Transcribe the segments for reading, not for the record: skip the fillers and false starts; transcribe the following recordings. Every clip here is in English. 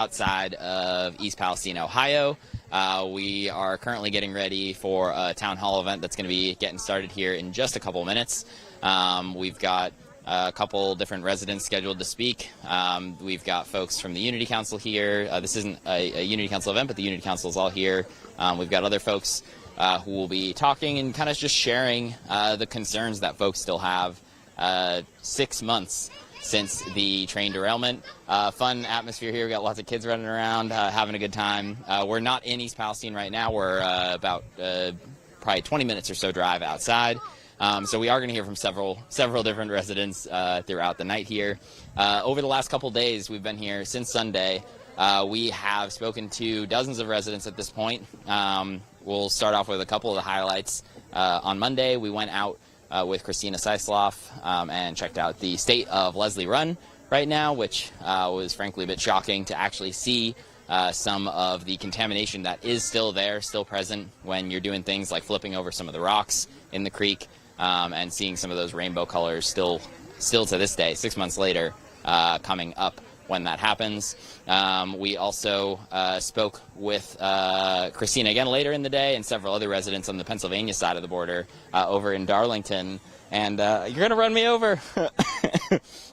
Outside of East Palestine, Ohio. We are currently getting ready for a town hall event that's going to be getting started here in just a couple minutes. We've got a couple different residents scheduled to speak. We've got folks from the Unity Council here. This isn't a Unity Council event, but the Unity Council is all here. We've got other folks who will be talking and kind of just sharing the concerns that folks still have 6 months since the train derailment. Fun atmosphere here. We got lots of kids running around, having a good time. We're not in East Palestine right now. We're about probably 20 minutes or so drive outside. So we are going to hear from several different residents throughout the night here. Over the last couple days, we've been here since Sunday. We have spoken to dozens of residents at this point. We'll start off with a couple of the highlights. On Monday, we went out with Christina Seisloff and checked out the state of Leslie Run right now, which was frankly a bit shocking to actually see some of the contamination that is still there, still present when you're doing things like flipping over some of the rocks in the creek and seeing some of those rainbow colors still to this day, 6 months later, coming up when that happens. We also spoke with Christina again later in the day and several other residents on the Pennsylvania side of the border over in Darlington. And you're going to run me over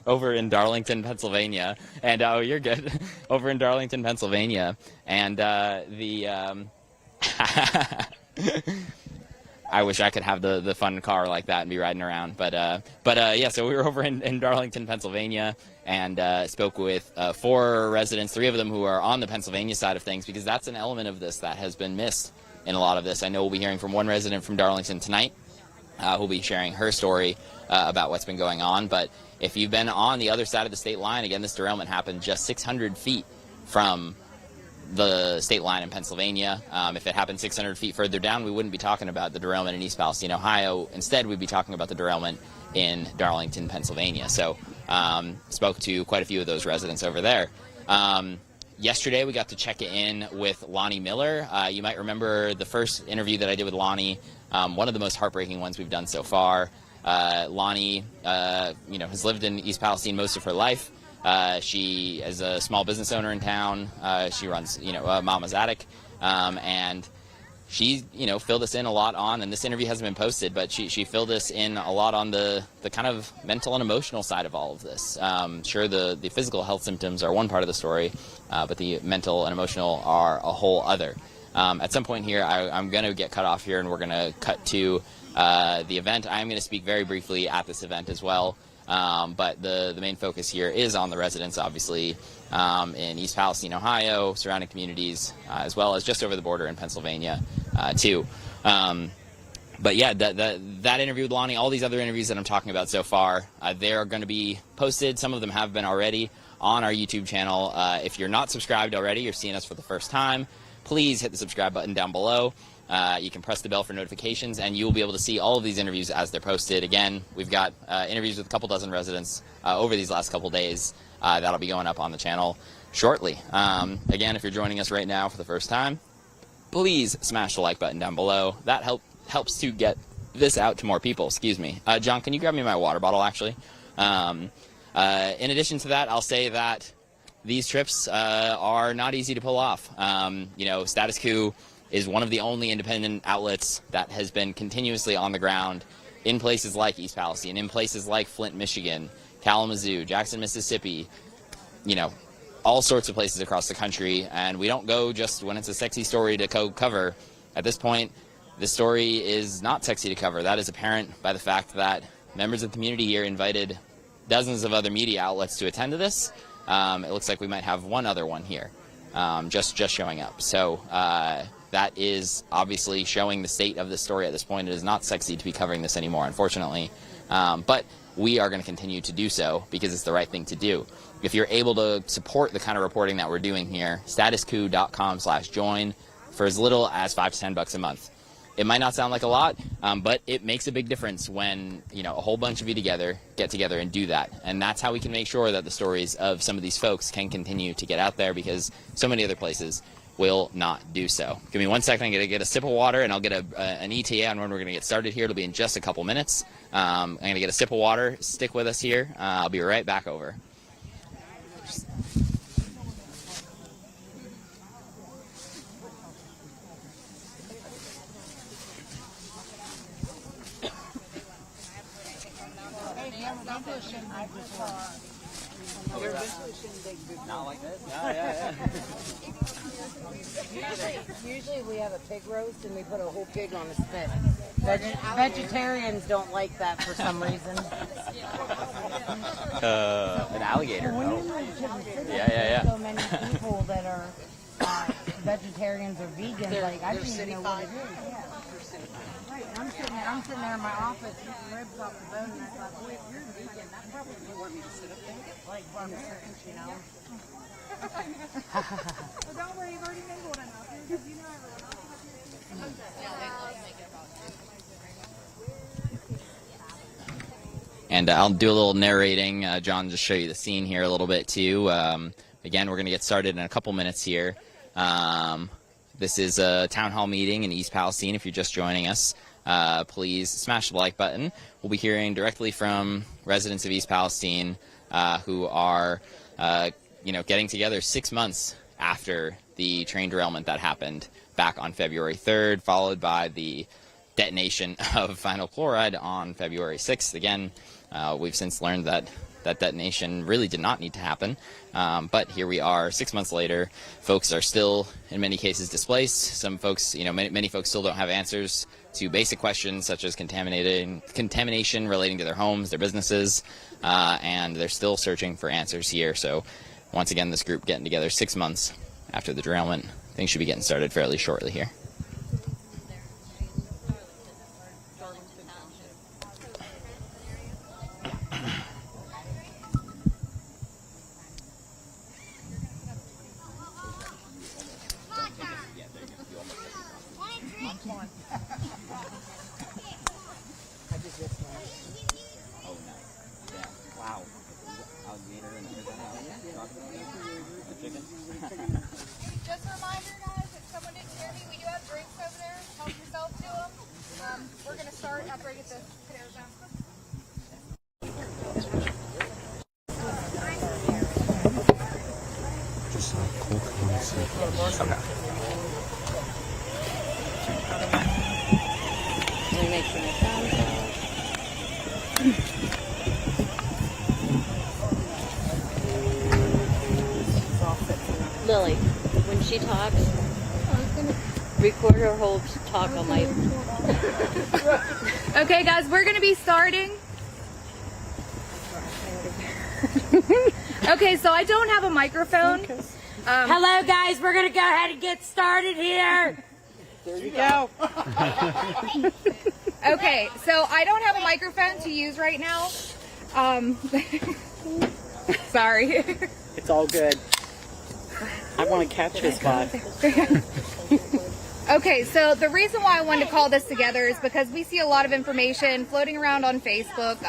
over in Darlington, Pennsylvania. And oh, you're good. Over in Darlington, Pennsylvania. And I wish I could have the fun car like that and be riding around. But yeah, so we were over in Darlington, Pennsylvania, and spoke with 4 residents, 3 of them who are on the Pennsylvania side of things, because that's an element of this that has been missed in a lot of this. I know we'll be hearing from one resident from Darlington tonight who'll be sharing her story about what's been going on. But if you've been on the other side of the state line, again, this derailment happened just 600 feet from the state line in Pennsylvania. If it happened 600 feet further down, we wouldn't be talking about the derailment in East Palestine, Ohio. Instead, we'd be talking about the derailment in Darlington, Pennsylvania. So spoke to quite a few of those residents over there. Yesterday, we got to check in with Lonnie Miller. You might remember the first interview that I did with Lonnie, one of the most heartbreaking ones we've done so far. Lonnie, has lived in East Palestine most of her life. She is a small business owner in town. She runs, Mama's Attic, and she, filled us in a lot on, and this interview hasn't been posted, but she filled us in a lot on the kind of mental and emotional side of all of this. Sure, the physical health symptoms are one part of the story, but the mental and emotional are a whole other. At some point here, I'm going to get cut off here, and we're going to cut to the event. I'm going to speak very briefly at this event as well. But the main focus here is on the residents, obviously, in East Palestine, Ohio, surrounding communities, as well as just over the border in Pennsylvania, too. But yeah, that interview with Lonnie, all these other interviews that I'm talking about so far, they are going to be posted. Some of them have been already on our YouTube channel. If you're not subscribed already, you're seeing us for the first time, please hit the subscribe button down below. You can press the bell for notifications, and you'll be able to see all of these interviews as they're posted. Again, we've got interviews with a couple dozen residents over these last couple days. That'll be going up on the channel shortly. Again, if you're joining us right now for the first time, please smash the like button down below. That helps to get this out to more people. Excuse me. John, can you grab me my water bottle, actually? In addition to that, I'll say that these trips are not easy to pull off. Status Coup is one of the only independent outlets that has been continuously on the ground in places like East Palestine, in places like Flint, Michigan, Kalamazoo, Jackson, Mississippi, all sorts of places across the country. And we don't go just when it's a sexy story to cover. At this point, this story is not sexy to cover. That is apparent by the fact that members of the community here invited dozens of other media outlets to attend to this. It looks like we might have one other one here just showing up. So that is obviously showing the state of the story at this point. It is not sexy to be covering this anymore, unfortunately. But we are going to continue to do so because it's the right thing to do. If you're able to support the kind of reporting that we're doing here, statuscoup.com/join for as little as $5 to $10 a month. It might not sound like a lot, but it makes a big difference when a whole bunch of you get together and do that. And that's how we can make sure that the stories of some of these folks can continue to get out there, because so many other places will not do so. Give me 1 second. I'm going to get a sip of water, and I'll get an ETA on when we're going to get started here. It'll be in just a couple minutes. I'm going to get a sip of water. Stick with us here. I'll be right back over. Not like this? Yeah. Usually we have a pig roast and we put a whole pig on a spit. Vegetarians don't like that for some reason. An alligator. Yeah. So many people that are vegetarians or vegans, like I don't even know what it is. Yeah. Right. I'm sitting there in my office eating ribs off the bone, and I thought, boy, if you're vegan, that probably would want me to sit up there, like farm chickens, you know. Well, don't worry, you've already mingled enough. Because you know everyone else. And I'll do a little narrating. John, just show you the scene here a little bit too. Again, we're going to get started in a couple minutes here. This is a town hall meeting in East Palestine. If you're just joining us, please smash the like button. We'll be hearing directly from residents of East Palestine who are, getting together 6 months after the train derailment that happened back on February 3rd, followed by the detonation of vinyl chloride on February 6th. Again, we've since learned that that detonation really did not need to happen. But here we are 6 months later. Folks are still, in many cases, displaced. Some folks, many folks still don't have answers to basic questions such as contamination relating to their homes, their businesses, and they're still searching for answers here. So once again, this group getting together 6 months after the derailment. Things should be getting started fairly shortly here. Just a reminder, guys, if someone didn't hear me, we do have drinks over there. Help yourself to them. We're going to start after I get the potatoes down. Just like cool concept. Okay. Let me make sure my phone's out. Lily, when she talks, record her whole talk on my... Okay, guys, we're going to be starting. Okay, so I don't have a microphone. Hello, guys. We're gonna go ahead and get started here. There you go. Okay, so I don't have a microphone to use right now. Sorry. It's all good. I want to catch this spot. Okay, so the reason why I wanted to call this together is because we see a lot of information floating around on Facebook.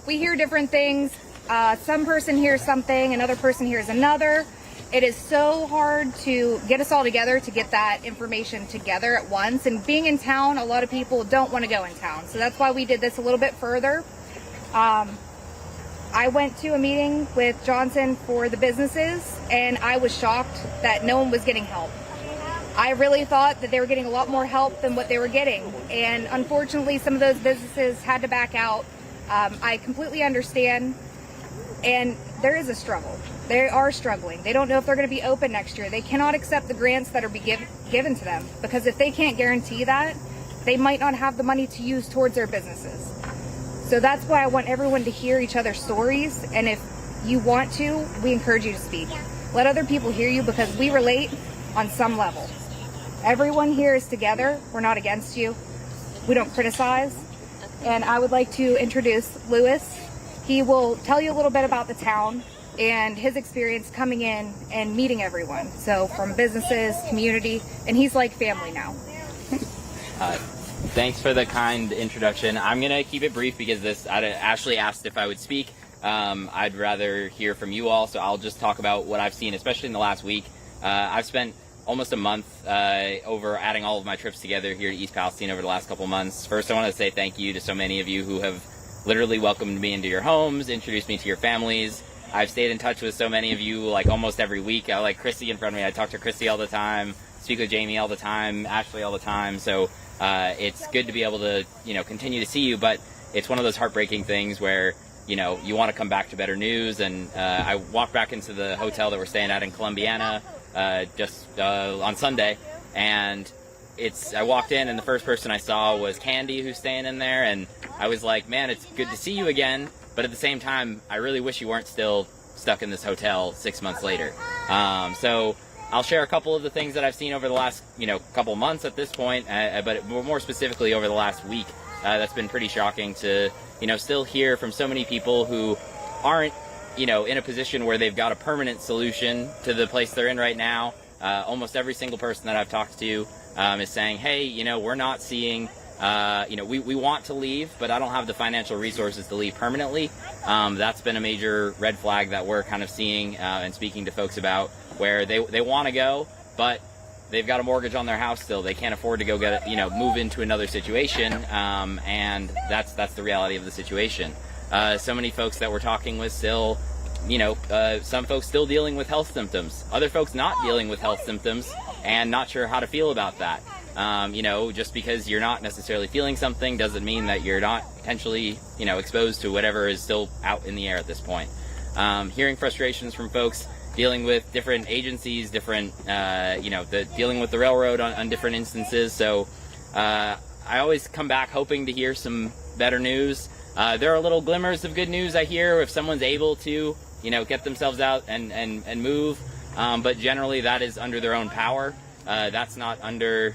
We hear different things. Some person hears something, another person hears another. It is so hard to get us all together to get that information together at once. And being in town, a lot of people don't want to go in town. So that's why we did this a little bit further. I went to a meeting with Johnson for the businesses, and I was shocked that no one was getting help. I really thought that they were getting a lot more help than what they were getting. And unfortunately, some of those businesses had to back out. I completely understand. And there is a struggle. They are struggling. They don't know if they're going to be open next year. They cannot accept the grants that are given to them, because if they can't guarantee that, they might not have the money to use towards their businesses. So that's why I want everyone to hear each other's stories. And if you want to, we encourage you to speak. Let other people hear you, because we relate on some level. Everyone here is together. We're not against you. We don't criticize. And I would like to introduce Lewis. He will tell you a little bit about the town and his experience coming in and meeting everyone. So from businesses, community, and he's like family now. Thanks for the kind introduction. I'm going to keep it brief because Ashley asked if I would speak. I'd rather hear from you all, so I'll just talk about what I've seen, especially in the last week. I've spent almost a month over adding all of my trips together here to East Palestine over the last couple months. First, I want to say thank you to so many of you who have literally welcomed me into your homes, introduced me to your families. I've stayed in touch with so many of you like almost every week. I like Christy in front of me. I talk to Christy all the time, speak with Jamie all the time, Ashley all the time. So it's good to be able to, continue to see you, but it's one of those heartbreaking things where you want to come back to better news. And I walked back into the hotel that we're staying at in Columbiana just on Sunday, and I walked in, and the first person I saw was Candy, who's staying in there, and I was like, man, it's good to see you again, but at the same time, I really wish you weren't still stuck in this hotel 6 months later. So I'll share a couple of the things that I've seen over the last, couple months at this point, but more specifically over the last week. That's been pretty shocking to, still hear from so many people who aren't, in a position where they've got a permanent solution to the place they're in right now. Almost every single person that I've talked to is saying, hey, we're not seeing, we want to leave, but I don't have the financial resources to leave permanently. That's been a major red flag that we're kind of seeing and speaking to folks about, where they want to go, but they've got a mortgage on their house still. They can't afford to go move into another situation, and that's the reality of the situation. So many folks that we're talking with still, some folks still dealing with health symptoms, other folks not dealing with health symptoms and not sure how to feel about that. Just because you're not necessarily feeling something doesn't mean that you're not potentially, exposed to whatever is still out in the air at this point. Hearing frustrations from folks dealing with different agencies, different, dealing with the railroad on different instances. So I always come back hoping to hear some better news. There are little glimmers of good news I hear if someone's able to, get themselves out and move. But generally that is under their own power. That's not under,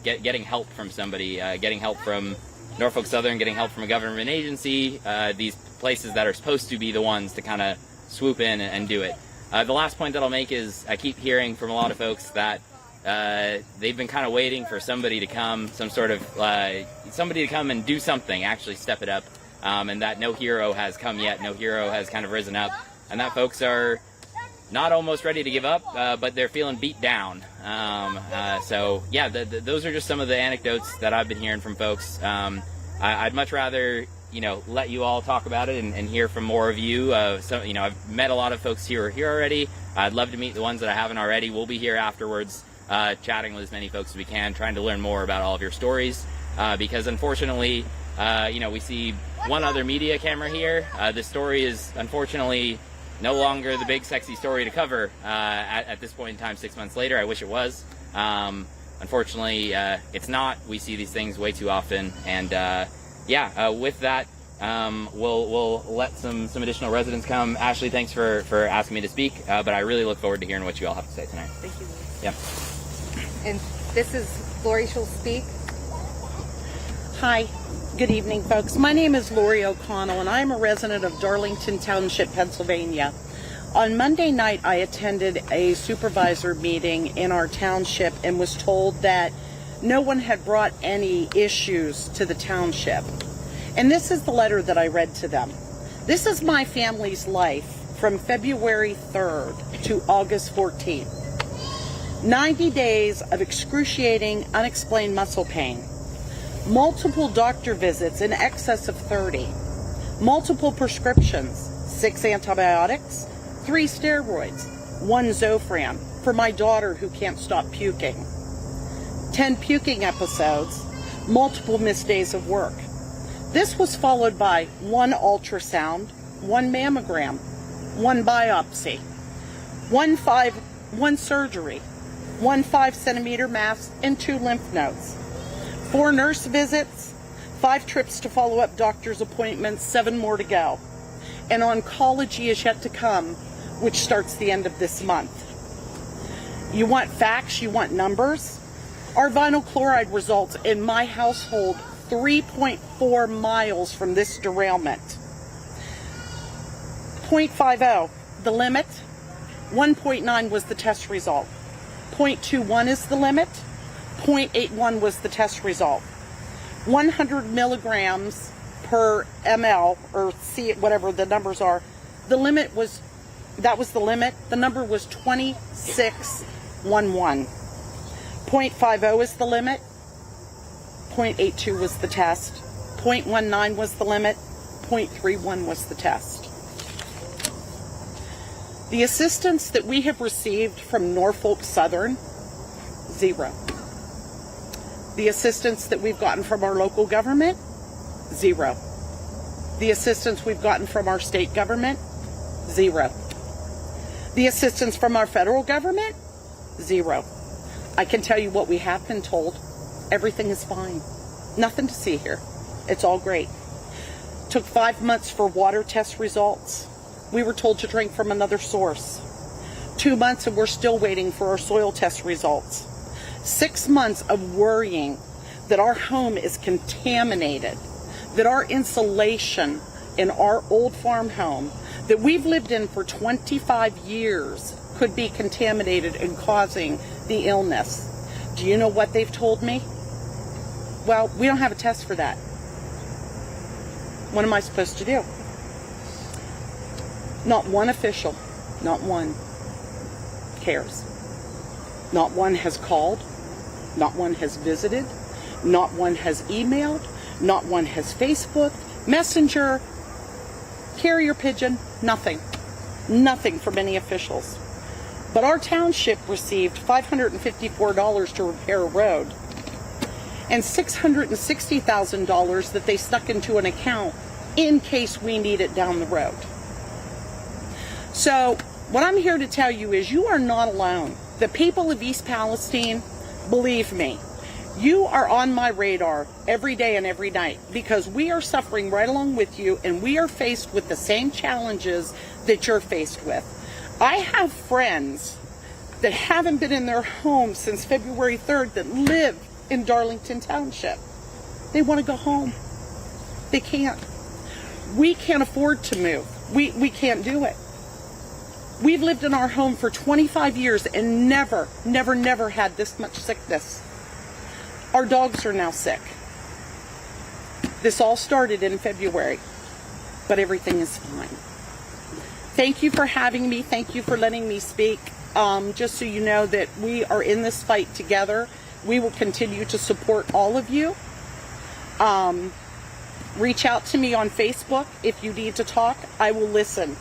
getting help from somebody, getting help from Norfolk Southern, getting help from a government agency, these places that are supposed to be the ones to kind of swoop in and do it. The last point that I'll make is I keep hearing from a lot of folks that they've been kind of waiting for somebody to come, somebody to come and do something, actually step it up, and that no hero has come yet, no hero has kind of risen up, and that folks are not almost ready to give up, but they're feeling beat down. So yeah, those are just some of the anecdotes that I've been hearing from folks. I'd much rather let you all talk about it and hear from more of you. I've met a lot of folks who are here already. I'd love to meet the ones that I haven't already. We'll be here afterwards, chatting with as many folks as we can, trying to learn more about all of your stories. Because unfortunately, we see one other media camera here. This story is unfortunately no longer the big sexy story to cover at this point in time 6 months later. I wish it was. Unfortunately, it's not. We see these things way too often. And with that, we'll let some additional residents come. Ashley, thanks for asking me to speak, but I really look forward to hearing what you all have to say tonight. Thank you. Yeah. And this is Lori. She'll speak. Hi, good evening, folks. My name is Lori O'Connell, and I'm a resident of Darlington Township, Pennsylvania. On Monday night, I attended a supervisor meeting in our township and was told that no one had brought any issues to the township. And this is the letter that I read to them. This is my family's life from February 3rd to August 14th. 90 days of excruciating, unexplained muscle pain. Multiple doctor visits in excess of 30. Multiple prescriptions, 6 antibiotics, 3 steroids, 1 Zofran for my daughter who can't stop puking. 10 puking episodes, multiple missed days of work. This was followed by 1 ultrasound, 1 mammogram, 1 biopsy, 1 surgery, 1 5-centimeter mass, and 2 lymph nodes. 4 nurse visits, 5 trips to follow-up doctor's appointments, 7 more to go. And oncology is yet to come, which starts the end of this month. You want facts, you want numbers? Our vinyl chloride results in my household 3.4 miles from this derailment. 0.50, the limit. 1.9 was the test result. 0.21 is the limit. 0.81 was the test result. 100 milligrams per ml, or C, whatever the numbers are. The limit was, that was the limit. The number was 2611. 0.50 is the limit. 0.82 was the test. 0.19 was the limit. 0.31 was the test. The assistance that we have received from Norfolk Southern, 0. The assistance that we've gotten from our local government, 0. The assistance we've gotten from our state government, zero. The assistance from our federal government, zero. I can tell you what we have been told. Everything is fine. Nothing to see here. It's all great. Took 5 months for water test results. We were told to drink from another source. 2 months and we're still waiting for our soil test results. 6 months of worrying that our home is contaminated, that our insulation in our old farm home that we've lived in for 25 years could be contaminated and causing the illness. Do you know what they've told me? Well, we don't have a test for that. What am I supposed to do? Not one official, not one, cares. Not one has called, not one has visited, not one has emailed, not one has Facebooked, Messenger, carrier pigeon, nothing. Nothing from any officials. But our township received $554 to repair a road and $660,000 that they stuck into an account in case we need it down the road. So what I'm here to tell you is you are not alone. The people of East Palestine, believe me, you are on my radar every day and every night because we are suffering right along with you and we are faced with the same challenges that you're faced with. I have friends that haven't been in their homes since February 3rd that live in Darlington Township. They want to go home. They can't. We can't afford to move. We can't do it. We've lived in our home for 25 years and never had this much sickness. Our dogs are now sick. This all started in February, but everything is fine. Thank you for having me. Thank you for letting me speak. Just so you know that we are in this fight together. We will continue to support all of you. Reach out to me on Facebook if you need to talk. I will listen.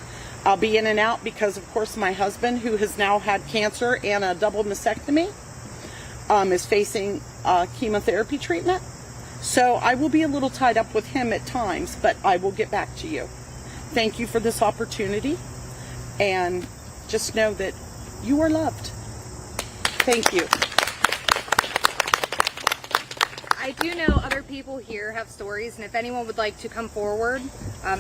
I'll be in and out because, of course, my husband, who has now had cancer and a double mastectomy, is facing chemotherapy treatment. So I will be a little tied up with him at times, but I will get back to you. Thank you for this opportunity, and just know that you are loved. Thank you. I do know other people here have stories, and if anyone would like to come forward,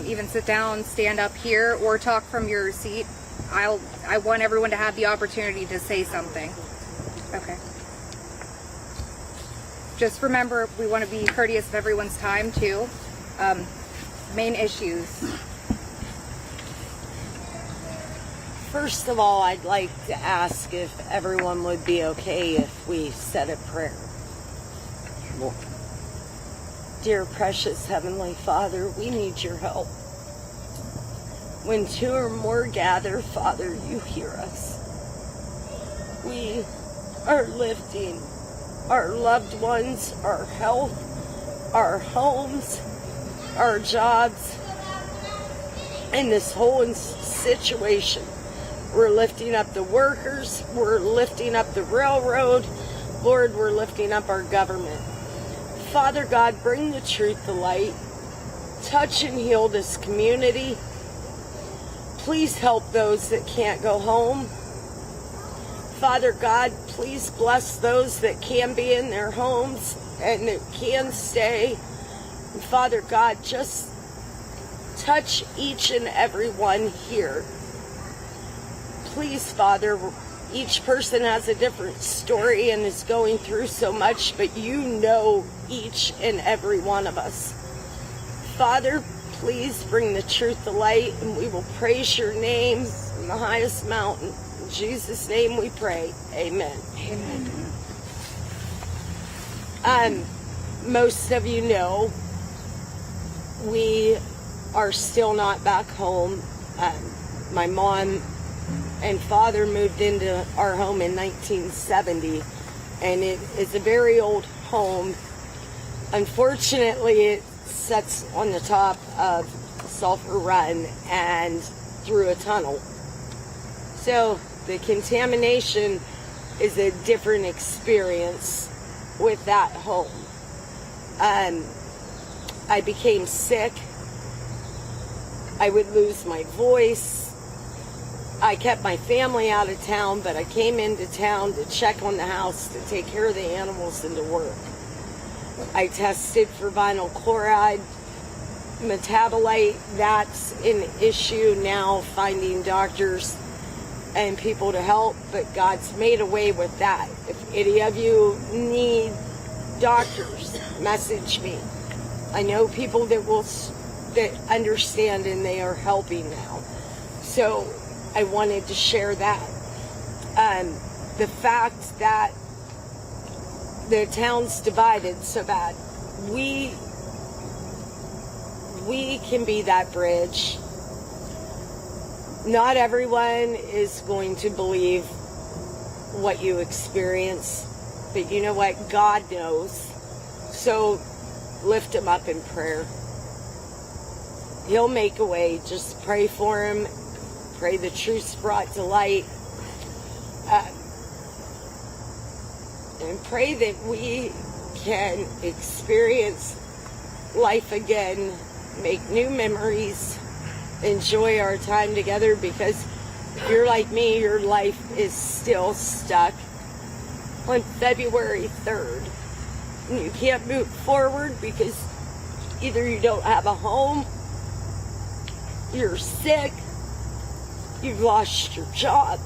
even sit down, stand up here, or talk from your seat, I want everyone to have the opportunity to say something. Okay. Just remember, we want to be courteous of everyone's time, too. Main issues. First of all, I'd like to ask if everyone would be okay if we said a prayer. Dear precious Heavenly Father, we need your help. When two or more gather, Father, you hear us. We are lifting our loved ones, our health, our homes, our jobs, in this whole situation. We're lifting up the workers, we're lifting up the railroad, Lord, we're lifting up our government. Father God, bring the truth to light. Touch and heal this community. Please help those that can't go home. Father God, please bless those that can be in their homes and that can stay. And Father God, just touch each and every one here. Please, Father, each person has a different story and is going through so much, but you know each and every one of us. Father, please bring the truth to light, and we will praise your name from the highest mountain. In Jesus' name we pray. Amen. Amen. Most of you know we are still not back home. My mom and father moved into our home in 1970, and it is a very old home. Unfortunately, it sits on the top of Sulphur Run and through a tunnel. So the contamination is a different experience with that home. I became sick I would lose my voice. I kept my family out of town, but I came into town to check on the house, to take care of the animals and to work. I tested for vinyl chloride, metabolite. That's an issue now, finding doctors and people to help, but God's made a way with that. If any of you need doctors, message me. I know people that understand, and they are helping now. So I wanted to share that. The fact that the town's divided so bad, we can be that bridge. Not everyone is going to believe what you experience, but you know what? God knows. So lift him up in prayer. He'll make a way. Just pray for him. Pray the truth's brought to light. And pray that we can experience life again, make new memories, enjoy our time together, because if you're like me, your life is still stuck on February 3rd. And you can't move forward because either you don't have a home, you're sick, you've lost your job,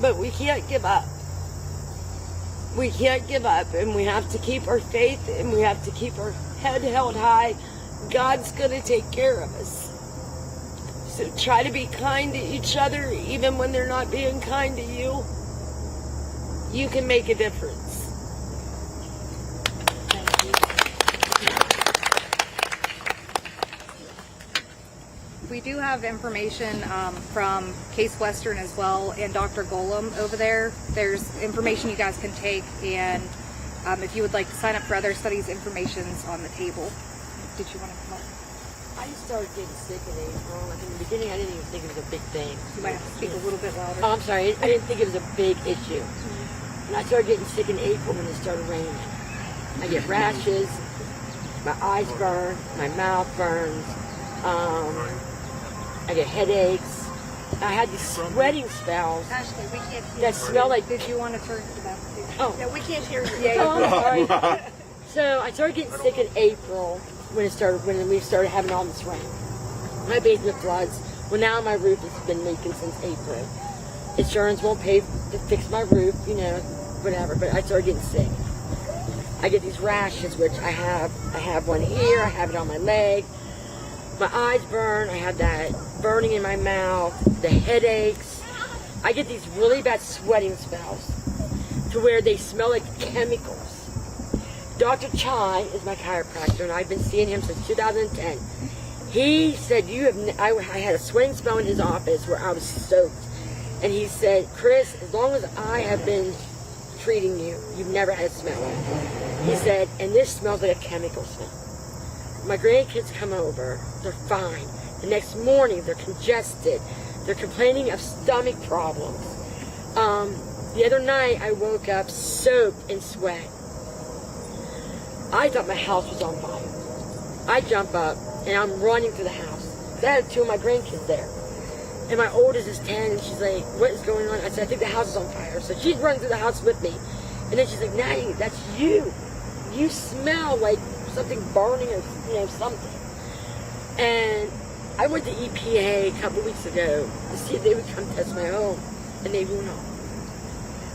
but we can't give up. We can't give up, and we have to keep our faith, and we have to keep our head held high. God's going to take care of us. So try to be kind to each other, even when they're not being kind to you. You can make a difference. We do have information from Case Western as well, and Dr. Golem over there. There's information you guys can take, and if you would like to sign up for other studies, information's on the table. Did you want to come up? I started getting sick in April. Like in the beginning, I didn't even think it was a big thing. You might have to speak a little bit louder. Oh, I'm sorry. I didn't think it was a big issue. And I started getting sick in April when it started raining. I get rashes, my eyes burn, my mouth burns, I get headaches. I had these sweating spells Ashley, we can't hear that smell like... Did you want to turn to that? Oh. No, we can't hear you. Oh, sorry. So I started getting sick in April when we started having all this rain. My basement floods. Well, now my roof has been leaking since April. Insurance won't pay to fix my roof, you know, whatever. But I started getting sick. I get these rashes, which I have one here. I have it on my leg. My eyes burn. I have that burning in my mouth. The headaches. I get these really bad sweating spells to where they smell like chemicals. Dr. Chai is my chiropractor, and I've been seeing him since 2010. He said, I had a sweating spell in his office where I was soaked. And he said, Chris, as long as I have been treating you, you've never had a smell. He said, and this smells like a chemical smell. My grandkids come over, they're fine. The next morning, they're congested. They're complaining of stomach problems. The other night, I woke up soaked in sweat. I thought my house was on fire. I jump up, and I'm running to the house. I had two of my grandkids there. And my oldest is 10, and she's like, what is going on? I said, I think the house is on fire. So she's running through the house with me. And then she's like, Natty, that's you. You smell like something burning or something. And I went to EPA a couple weeks ago to see if they would come test my home, and they will not.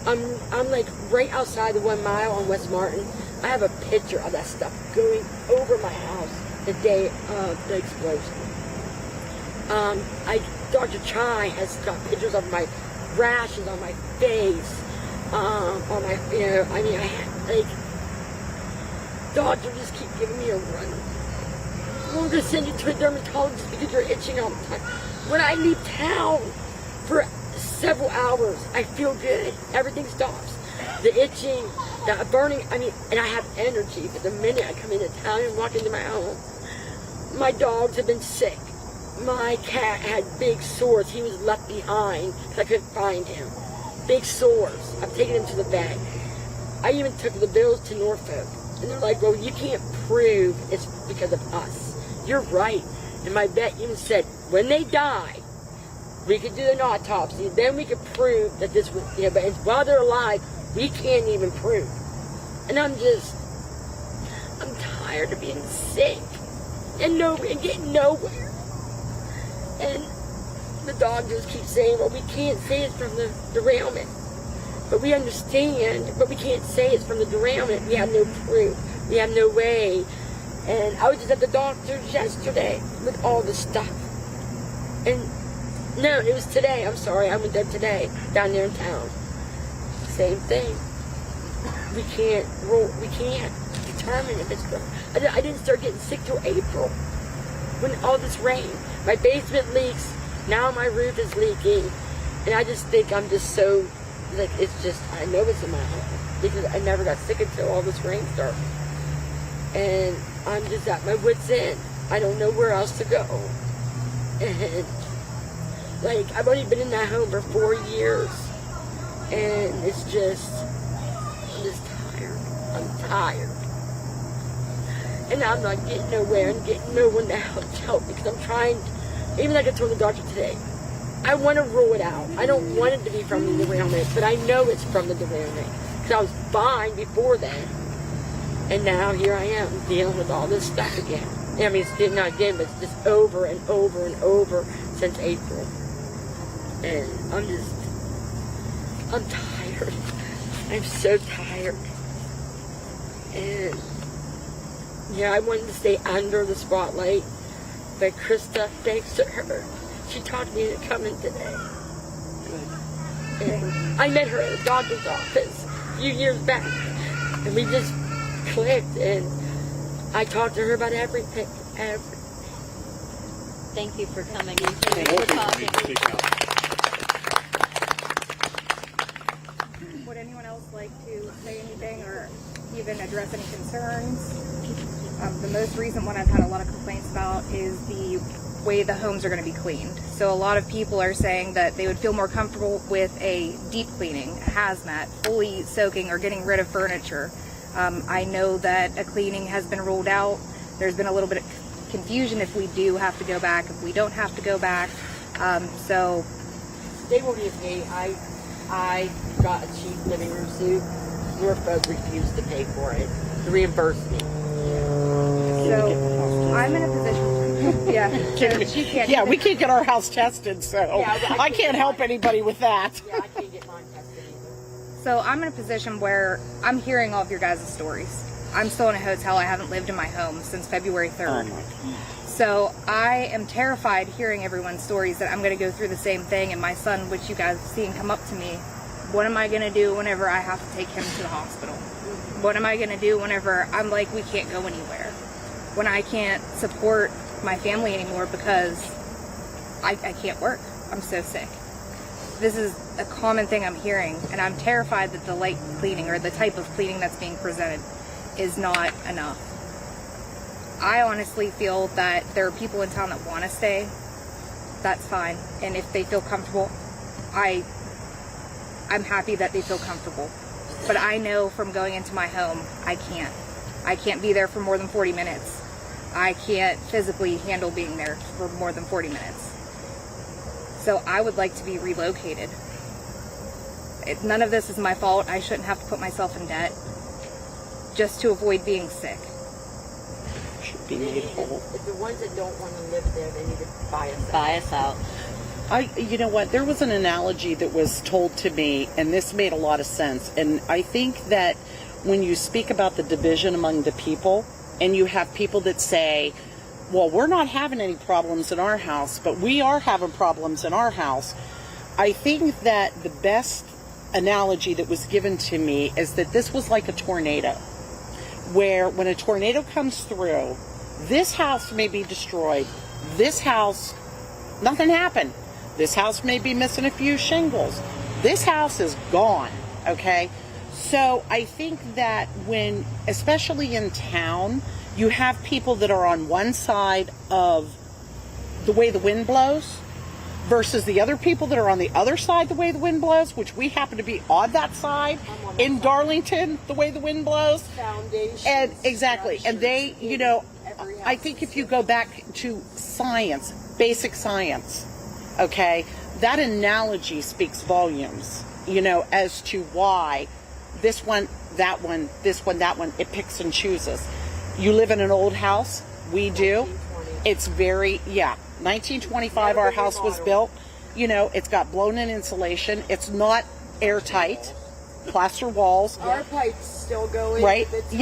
I'm like right outside the 1 mile on West Martin. I have a picture of that stuff going over my house the day of the explosion. Dr. Chai has got pictures of my rashes on my face, on my, I had, like, doctor just keep giving me a run. I'm going to send you to a dermatologist because you're itching all the time. When I leave town for several hours, I feel good. Everything stops. The itching, the burning, and I have energy, but the minute I come into town and walk into my home, my dogs have been sick. My cat had big sores. He was left behind because I couldn't find him. Big sores. I've taken him to the vet. I even took the bills to Norfolk. And they're like, well, you can't prove it's because of us. You're right. And my vet even said, when they die, we could do an autopsy, then we could prove that this was, you know, but while they're alive, we can't even prove. And I'm tired of being sick and getting nowhere. And the doctors keep saying, well, we can't say it's from the derailment. But we understand, but we can't say it's from the derailment. We have no proof. We have no way. And I was just at the doctor's yesterday with all this stuff. And no, it was today. I'm sorry. I went there today, down there in town. Same thing. We can't determine if it's from. I didn't start getting sick till April when all this rain. My basement leaks. Now my roof is leaking. And I just think I'm just so, like, it's just, I know it's in my home because I never got sick until all this rain started. And I'm just at my wit's end. I don't know where else to go. And, like, I've only been in that home for 4 years. And it's just, I'm just tired. I'm tired. And I'm not getting nowhere and getting no one to help because I'm trying, even like I told the doctor today, I want to rule it out. I don't want it to be from the derailment, but I know it's from the derailment because I was fine before then. And now here I am dealing with all this stuff again. I mean, it's not again, but it's just over and over and over since April. And I'm tired. I'm so tired. And yeah, I wanted to stay under the spotlight, but Krista, thanks to her, she talked me into coming today. Good. And I met her at a doctor's office a few years back, and we just clicked, and I talked to her about everything. Thank you for coming and thank you for talking. Would anyone else like to say anything or even address any concerns? The most recent one I've had a lot of complaints about is the way the homes are going to be cleaned. So a lot of people are saying that they would feel more comfortable with a deep cleaning, hazmat, fully soaking or getting rid of furniture. I know that a cleaning has been ruled out. There's been a little bit of confusion if we do have to go back, if we don't have to go back. So they won't even pay. I got a cheap living room suite. Your folks refused to pay for it, to reimburse me. So I'm in a position. Yeah, we can't get our house tested, so yeah, I can't help anybody with that. Yeah, I can't get mine tested either. So I'm in a position where I'm hearing all of your guys' stories. I'm still in a hotel. I haven't lived in my home since February 3rd. So I am terrified hearing everyone's stories that I'm going to go through the same thing. And my son, which you guys have seen come up to me, what am I going to do whenever I have to take him to the hospital? What am I going to do whenever I'm like, we can't go anywhere? When I can't support my family anymore because I can't work. I'm so sick. This is a common thing I'm hearing, and I'm terrified that the light cleaning or the type of cleaning that's being presented is not enough. I honestly feel that there are people in town that want to stay. That's fine. And if they feel comfortable, I'm happy that they feel comfortable. But I know from going into my home, I can't be there for more than 40 minutes. I can't physically handle being there for more than 40 minutes. So I would like to be relocated. None of this is my fault. I shouldn't have to put myself in debt just to avoid being sick. Should be made whole. If the ones that don't want to live there, they need to buy us out. Buy us out. You know what, there was an analogy that was told to me, and this made a lot of sense. And I think that when you speak about the division among the people, and you have people that say, well, we're not having any problems in our house, but we are having problems in our house. I think that the best analogy that was given to me is that this was like a tornado, where when a tornado comes through, this house may be destroyed. This house, nothing happened. This house may be missing a few shingles. This house is gone, okay? So I think that when, especially in town, you have people that are on one side of the way the wind blows versus the other people that are on the other side the way the wind blows, which we happen to be on that side in Darlington, the way the wind blows. Foundations. And exactly. And they, you know, I think if you go back to science, basic science, okay, that analogy speaks volumes, you know, as to why this one, that one, this one, that one, it picks and chooses. You live in an old house, we do. It's very, 1925 our house was built. You know, it's got blown-in insulation. It's not airtight. Plaster walls. Our pipes still go in. Right? It's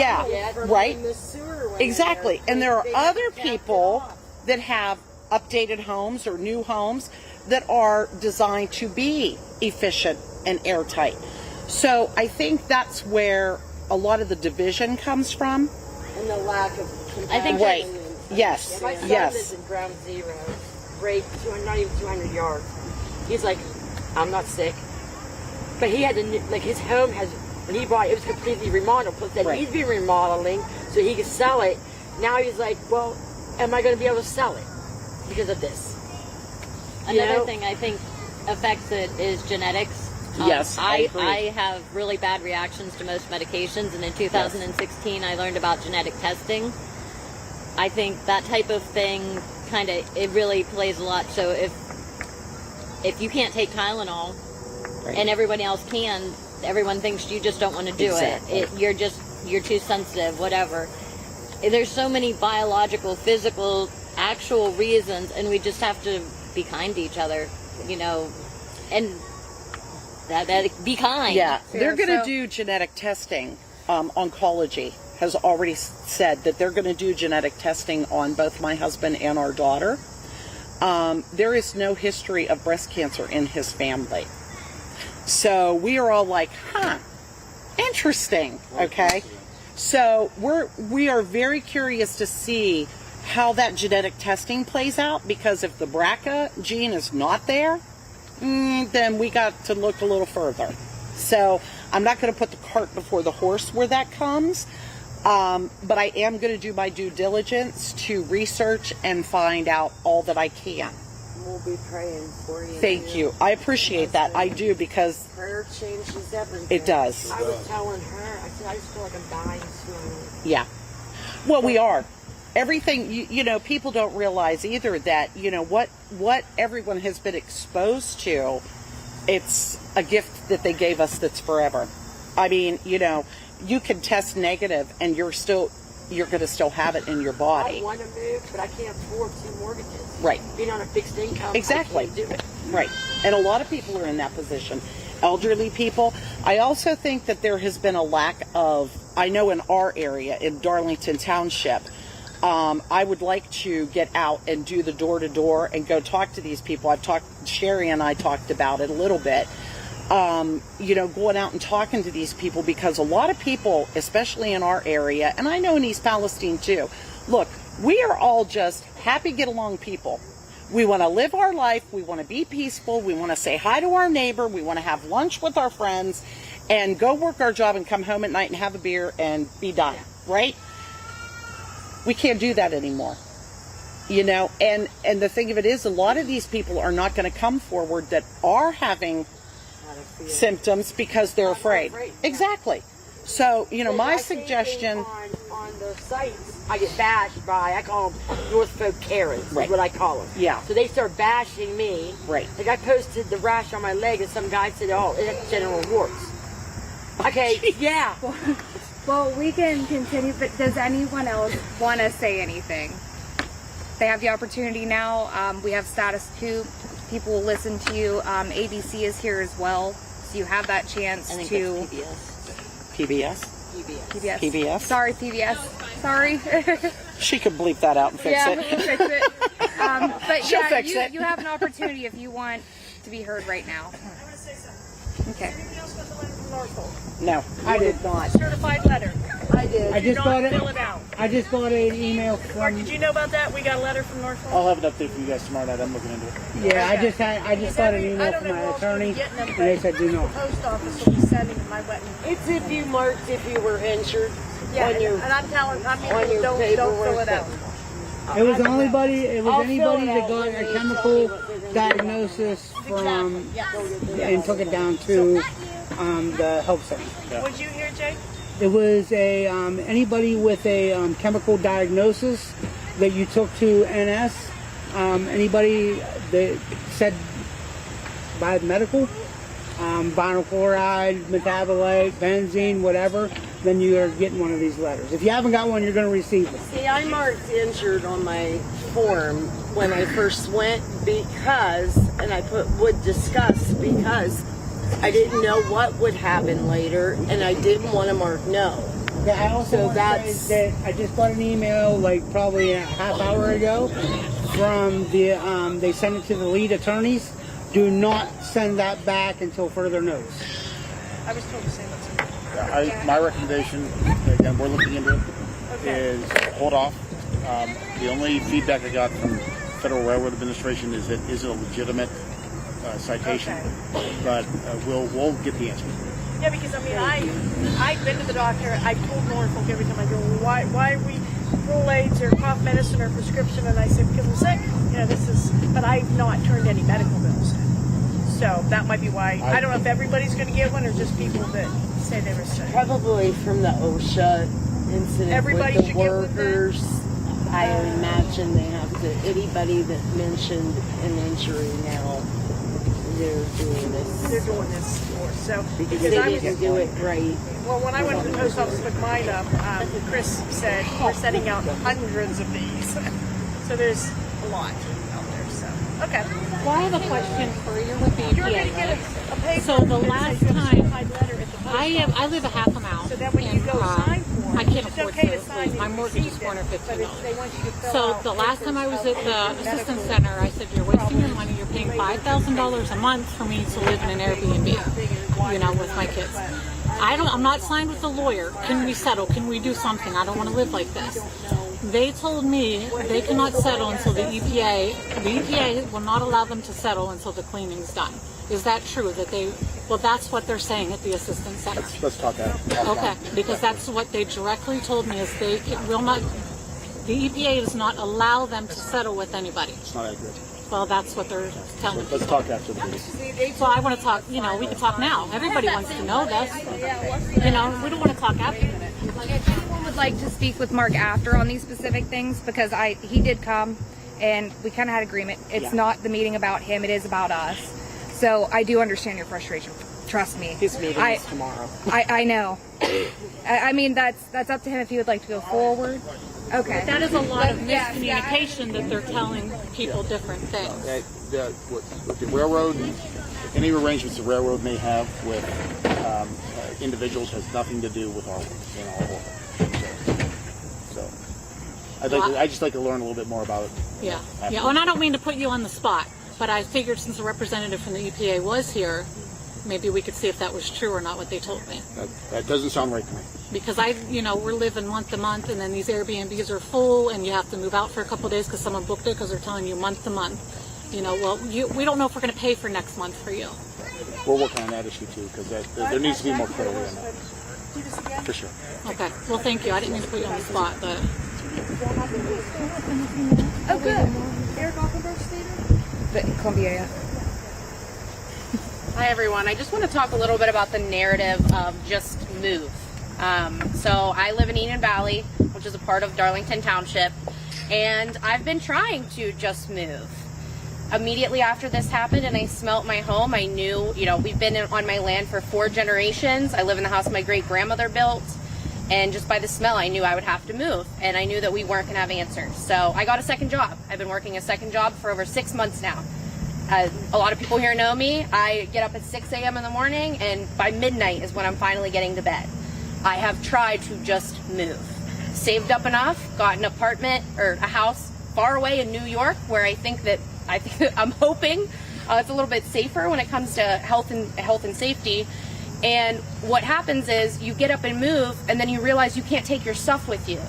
Right? in the sewer Exactly. And there are other people that have updated homes or new homes that are designed to be efficient and airtight. So I think that's where a lot of the division comes from. And the lack of compassion. I think Right. Yes. My son lives in ground zero, right, not even 200 yards. He's like, I'm not sick. But he had to, like, his home has, when he bought it, it was completely remodeled. Plus that he's been remodeling so he could sell it. Now he's like, well, am I going to be able to sell it because of this? Another thing I think affects it is genetics. Yes, I agree. I have really bad reactions to most medications, and in 2016 I learned about genetic testing. I think that type of thing it really plays a lot. So if you can't take Tylenol and everyone else can, everyone thinks you just don't want to do it. You're too sensitive, whatever. There's so many biological, physical, actual reasons, and we just have to be kind to each other, you know, and that be kind. Yeah, they're going to do genetic testing. Oncology has already said that they're going to do genetic testing on both my husband and our daughter. There is no history of breast cancer in his family. So we are all like, interesting, okay? So we are very curious to see how that genetic testing plays out, because if the BRCA gene is not there, then we got to look a little further. So I'm not going to put the cart before the horse where that comes, but I am going to do my due diligence to research and find out all that I can. We'll be praying for you. Thank you. I appreciate that. I do, because Prayer changes everything. it does. I was telling her, I said, I just feel like I'm dying slowly. Yeah. Well, we are. Everything, you know, people don't realize either that, you know, what everyone has been exposed to, it's a gift that they gave us that's forever. I mean, you know, you can test negative and you're going to still have it in your body. I want to move, but I can't afford 2 mortgages. Right. Being on a fixed income, Exactly. I can't do it. Right. And a lot of people are in that position. Elderly people. I also think that there has been a lack of, I know in our area, in Darlington Township, I would like to get out and do the door-to-door and go talk to these people. Sherry and I talked about it a little bit. You know, going out and talking to these people, because a lot of people, especially in our area, and I know in East Palestine too, look, we are all just happy, get-along people. We want to live our life. We want to be peaceful. We want to say hi to our neighbor. We want to have lunch with our friends and go work our job and come home at night and have a beer and be done, right? We can't do that anymore, you know, and the thing of it is, a lot of these people are not going to come forward that are having symptoms because they're afraid. Exactly. So, you know, my suggestion on the sites, I get bashed by, I call them North Folk Karens, is what I call them. Yeah. So they start bashing me. Right. Like I posted the rash on my leg and some guy said, oh, it's general warts. Okay, yeah. Well, we can continue, but does anyone else want to say anything? They have the opportunity now. We have Status Coup. People will listen to you. ABC is here as well, so you have that chance I think to... that's PBS. PBS. Sorry, PBS. Sorry. She could bleep that out and fix yeah, it. we'll fix it. But She'll yeah, fix it. you have an opportunity if you want to be heard right now. Okay. No, I did not. Certified letter. I did. I just got it. Fill it out. I just got an email from. Mark, did you know about that? We got a letter from Norfolk. I'll have an update for you guys tomorrow night. I'm looking into it. Yeah, Okay. I just got an email from my attorney, and they said do not. The post office will be sending them. I went and It's if you marked if you were injured on your, and I'm telling, I mean, on your don't fill it out. It was anybody. It was I'll anybody fill it that out got when a they chemical tell me what they're gonna do. diagnosis from and took it down to the health center. Was you here, Jay? It was a anybody with a chemical diagnosis that you took to NS. Anybody that said biomedical, vinyl chloride, metabolite, benzene, whatever, then you are getting one of these letters. If you haven't got one, you're going to receive it. See, I marked injured on my form when I first went because, and I put would discuss because I didn't know what would happen later, and I didn't want to mark no. Okay, I also want to say that I just got an email like probably a half hour ago from the they sent it to the lead attorneys. Do not send that back until further notice. I was told the same thing. Yeah, my recommendation, again, we're looking into it, is hold off. The only feedback I got from Federal Railroad Administration is it is a legitimate citation, but we'll get the answer. Yeah, because I mean, I've been to the doctor. I told Norfolk every time I go, why are we full aids or cough medicine or prescription? And I said, because I'm sick. You know, this is, but I've not turned any medical bills in. So that might be why. I don't know if everybody's going to get one or just people that say they were sick. Probably from the OSHA incident Everybody with should the get one then? workers. I imagine they have to, anybody that mentioned an injury now, they're doing this. They're doing this for. So Because they didn't do it right. Well, when I went to the post office to pick mine up, Chris said we're sending out hundreds of these. So there's a lot out there. So okay. Well, I have a question for you with the You're going to EPA. get a paper. So the that last says you have a time, certified letter at the post office. I live a half a mile. So that when you go sign for it, I can't it's afford okay to to sign lose. that My you mortgage is received it, but $450. they want you to fill So out the last time I was at the medical assistance center, I said, you're wasting your money. You're paying $5,000 a month for me to live in an Airbnb, you know, with my kids. I'm not signed with a lawyer. Can we settle? Can we do something? I don't want to live like this. They told me they cannot settle until the EPA will not allow them to settle until the cleaning's done. Is that true? Well, that's what they're saying at the assistance center. Let's talk that. Okay, because that's what they directly told me is the EPA does not allow them to settle with anybody. It's not accurate. Well, that's what they're telling me. Let's talk after the meeting. So I want to talk, you know, we can talk now. Everybody wants to know this. You know, we don't want to talk after. If anyone would like to speak with Mark after on these specific things, because he did come and we kind of had agreement. It's not the meeting about him, it is about us. So I do understand your frustration. Trust me. His meeting is tomorrow. I know. I mean, that's up to him if he would like to go forward. Okay. But that is a lot of miscommunication that they're telling people different things. With the railroad, any arrangements the railroad may have with individuals has nothing to do with our work. So I'd just like to learn a little bit more about it. Yeah. Yeah. And I don't mean to put you on the spot, but I figured since a representative from the EPA was here, maybe we could see if that was true or not what they told me. That doesn't sound right to me. Because we're living month to month, and then these Airbnbs are full, and you have to move out for a couple of days because someone booked it because they're telling you month to month. You know, well, we don't know if we're going to pay for next month for you. We're working on that issue too, because there needs to be more clarity on that. For sure. Okay. Well, thank you. I didn't mean to put you on the spot, but. Oh, good. Eric Offenberg stated? Columbia, yeah. Hi, everyone. I just want to talk a little bit about the narrative of just move. So I live in Eden Valley, which is a part of Darlington Township, and I've been trying to just move. Immediately after this happened and I smelt my home, I knew, we've been on my land for 4 generations. I live in the house my great-grandmother built, and just by the smell, I knew I would have to move, and I knew that we weren't going to have answers. So I got a second job. I've been working a second job for over 6 months now. A lot of people here know me. I get up at 6 a.m. in the morning, and by midnight is when I'm finally getting to bed. I have tried to just move. Saved up enough, got an apartment or a house far away in New York where I'm hoping it's a little bit safer when it comes to health and safety. And what happens is you get up and move, and then you realize you can't take your stuff with you.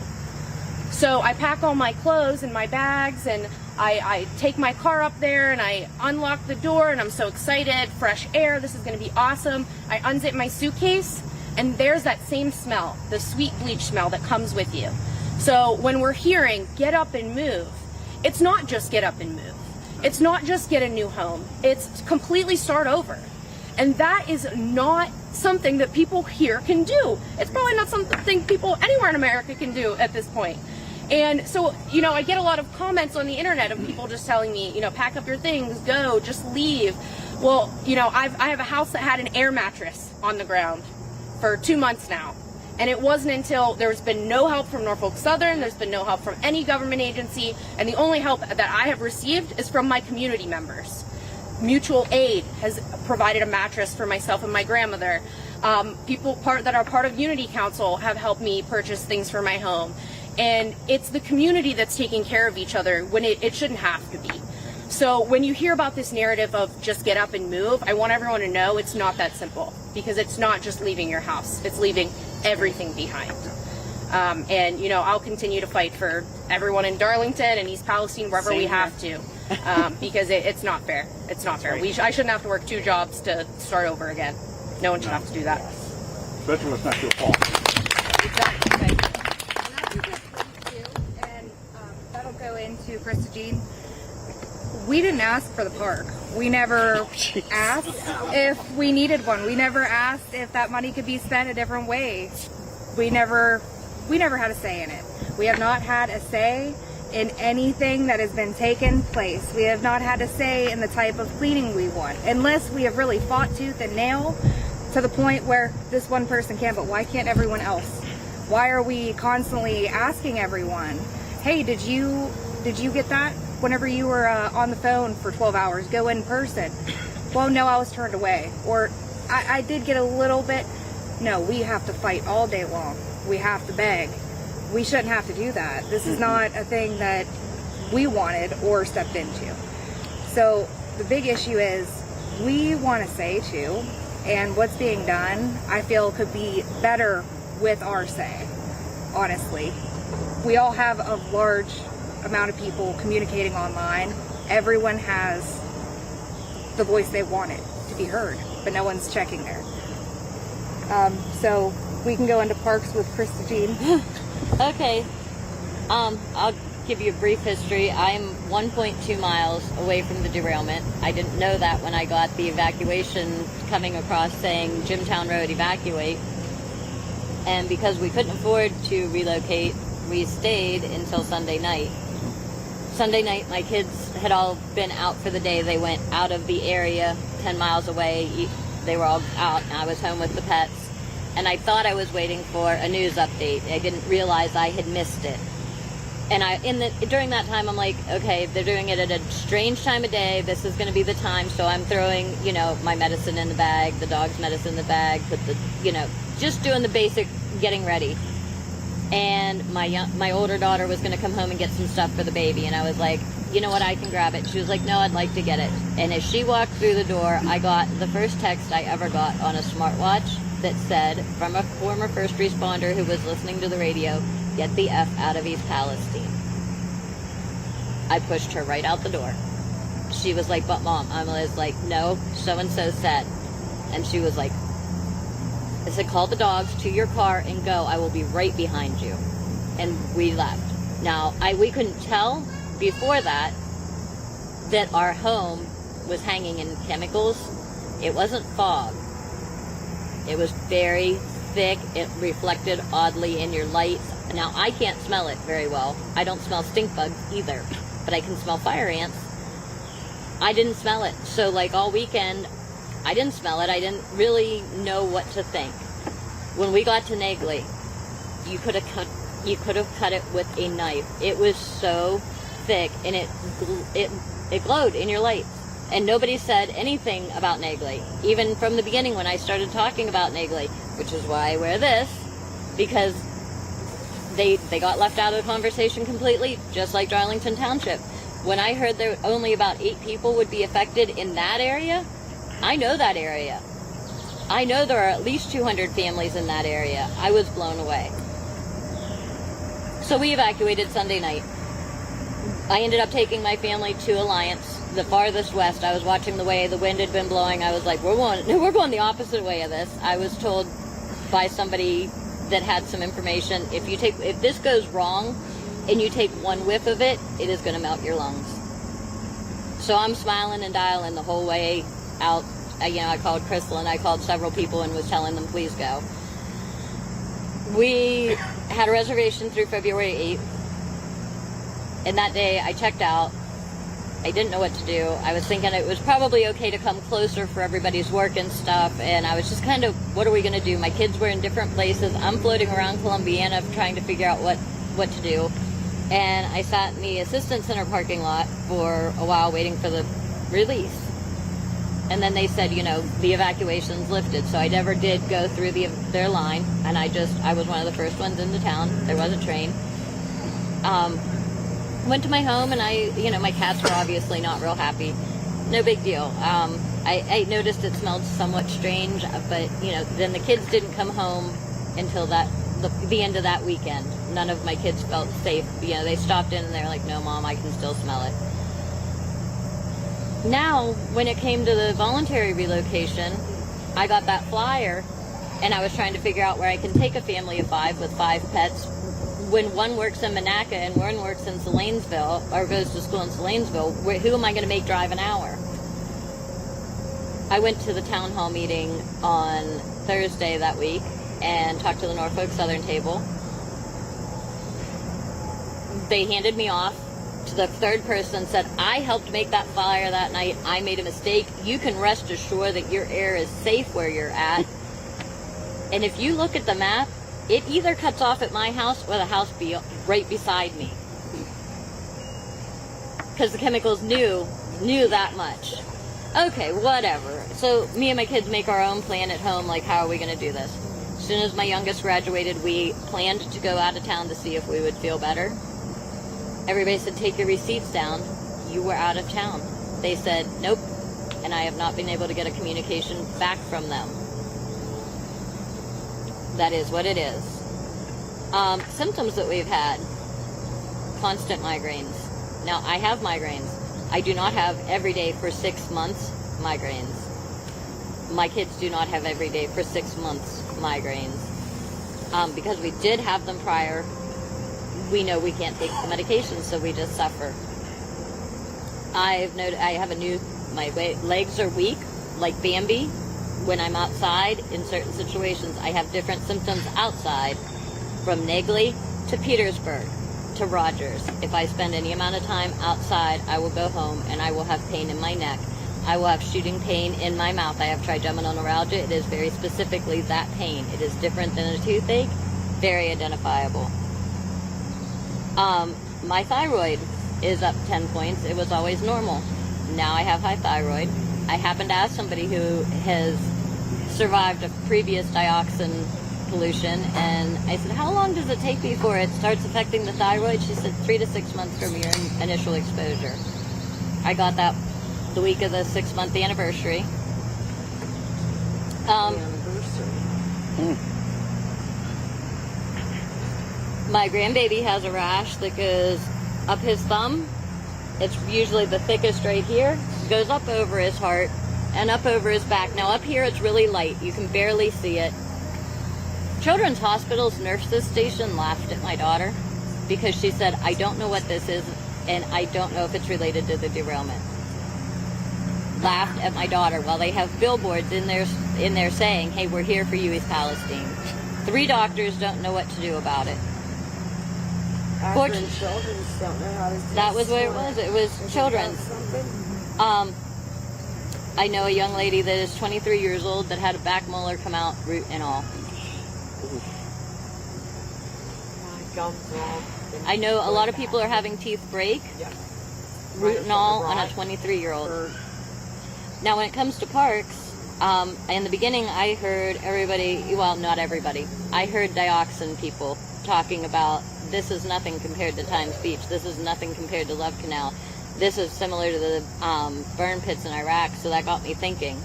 So I pack all my clothes and my bags, and I take my car up there, and I unlock the door, and I'm so excited. Fresh air, this is going to be awesome. I unzip my suitcase, and there's that same smell, the sweet bleach smell that comes with you. So when we're hearing get up and move, it's not just get up and move. It's not just get a new home. It's completely start over. And that is not something that people here can do. It's probably not something people anywhere in America can do at this point. And so, you know, I get a lot of comments on the internet of people just telling me, you know, pack up your things, go, just leave. Well, you know, I have a house that had an air mattress on the ground for 2 months now. And it wasn't until there's been no help from Norfolk Southern, there's been no help from any government agency, and the only help that I have received is from my community members. Mutual Aid has provided a mattress for myself and my grandmother. People that are part of Unity Council have helped me purchase things for my home. And it's the community that's taking care of each other when it shouldn't have to be. So when you hear about this narrative of just get up and move, I want everyone to know it's not that simple, because it's not just leaving your house, it's leaving everything behind. And you know, I'll continue to fight for everyone in Darlington and East Palestine, wherever we have to, because it's not fair. It's not fair. I shouldn't have to work 2 jobs to start over again. No one should have to do that. Especially when it's not your fault. Exactly. And that'll go into Krista Jean. We didn't ask for the park. We never asked if we needed one. We never asked if that money could be spent a different way. We never had a say in it. We have not had a say in anything that has been taken place. We have not had a say in the type of cleaning we want, unless we have really fought tooth and nail to the point where this one person can, but why can't everyone else? Why are we constantly asking everyone, hey, did you get that? Whenever you were on the phone for 12 hours, go in person. Well, no, I was turned away. Or I did get a little bit. No, we have to fight all day long. We have to beg. We shouldn't have to do that. This is not a thing that we wanted or stepped into. So the big issue is we want to say too, and what's being done, I feel could be better with our say, honestly. We all have a large amount of people communicating online. Everyone has the voice they wanted to be heard, but no one's checking there. So we can go into parks with Krista Jean. Okay. I'll give you a brief history. I'm 1.2 miles away from the derailment. I didn't know that when I got the evacuation coming across saying Jimtown Road evacuate. And because we couldn't afford to relocate, we stayed until Sunday night. Sunday night, my kids had all been out for the day. They went out of the area 10 miles away. They were all out, and I was home with the pets. And I thought I was waiting for a news update. I didn't realize I had missed it. And during that time, I'm like, okay, they're doing it at a strange time of day. This is going to be the time. So I'm throwing, you know, my medicine in the bag, the dog's medicine in the bag, just doing the basic getting ready. And my older daughter was going to come home and get some stuff for the baby. And I was like, you know what, I can grab it. She was like, no, I'd like to get it. And as she walked through the door, I got the first text I ever got on a smartwatch that said, from a former first responder who was listening to the radio, get the F out of East Palestine. I pushed her right out the door. She was like, but Mom, I was like, no, so-and-so said. And she was like, I said, call the dogs to your car and go. I will be right behind you. And we left. Now, we couldn't tell before that our home was hanging in chemicals. It wasn't fog. It was very thick. It reflected oddly in your lights. Now, I can't smell it very well. I don't smell stink bugs either, but I can smell fire ants. I didn't smell it. So, like, all weekend, I didn't smell it. I didn't really know what to think. When we got to Negley, you could have cut it with a knife. It was so thick, and it glowed in your lights. And nobody said anything about Negley, even from the beginning when I started talking about Negley, which is why I wear this, because they got left out of the conversation completely, just like Darlington Township. When I heard that only about 8 people would be affected in that area, I know that area. I know there are at least 200 families in that area. I was blown away. So we evacuated Sunday night. I ended up taking my family to Alliance, the farthest west. I was watching the way the wind had been blowing. I was like, we're going the opposite way of this. I was told by somebody that had some information, if this goes wrong and you take one whiff of it, it is going to melt your lungs. So I'm smiling and dialing the whole way out I called Crystal and I called several people and was telling them, please go. We had a reservation through February 8th. And that day I checked out. I didn't know what to do. I was thinking it was probably okay to come closer for everybody's work and stuff. And I was just kind of, what are we going to do? My kids were in different places. I'm floating around Columbiana trying to figure out what to do. And I sat in the assistance center parking lot for a while waiting for the release. And then they said, the evacuation's lifted. So I never did go through their line. And I was one of the first ones into town. There was a train. Went to my home and my cats were obviously not real happy. No big deal. I noticed it smelled somewhat strange, but then the kids didn't come home until the end of that weekend. None of my kids felt safe. They stopped in and they're like, no, Mom, I can still smell it. Now, when it came to the voluntary relocation, I got that flyer and I was trying to figure out where I can take a family of 5 with 5 pets. When one works in Monaca and one works in Selainsville, or goes to school in Selainsville, who am I going to make drive an hour? I went to the town hall meeting on Thursday that week and talked to the Norfolk Southern table. They handed me off to the third person, said, I helped make that flyer that night. I made a mistake. You can rest assured that your air is safe where you're at. And if you look at the map, it either cuts off at my house or the house right beside me. Because the chemicals knew that much. Okay, whatever. So me and my kids make our own plan at home, like how are we going to do this? As soon as my youngest graduated, we planned to go out of town to see if we would feel better. Everybody said, take your receipts down. You were out of town. They said, nope. And I have not been able to get a communication back from them. That is what it is. Symptoms that we've had. Constant migraines. Now, I have migraines. I do not have every day for 6 months migraines. My kids do not have every day for 6 months migraines. Because we did have them prior, we know we can't take the medication, so we just suffer. I have my legs are weak, like Bambi. When I'm outside, in certain situations, I have different symptoms outside, from Negley to Petersburg to Rogers. If I spend any amount of time outside, I will go home and I will have pain in my neck. I will have shooting pain in my mouth. I have trigeminal neuralgia. It is very specifically that pain. It is different than a toothache, very identifiable. My thyroid is up 10 points. It was always normal. Now I have high thyroid. I happened to ask somebody who has survived a previous dioxin pollution, and I said, how long does it take before it starts affecting the thyroid? She said 3 to 6 months from your initial exposure. I got that the week of the 6-month anniversary. My grandbaby has a rash that goes up his thumb. It's usually the thickest right here. Goes up over his heart and up over his back. Now up here it's really light. You can barely see it. Children's Hospital's nurses station laughed at my daughter because she said, I don't know what this is and I don't know if it's related to the derailment. Laughed at my daughter while they have billboards in there saying, hey, we're here for you, East Palestine. 3 doctors don't know what to do about it. Children's don't know how to do that was what it was. It was children's. I know a young lady that is 23 years old that had a back molar come out, root and all. I know a lot of people are having teeth break, root and all, on a 23-year-old. Now, when it comes to parks, in the beginning, I heard everybody, well, not everybody, I heard dioxin people talking about this is nothing compared to Times Beach. This is nothing compared to Love Canal. This is similar to the burn pits in Iraq, so that got me thinking.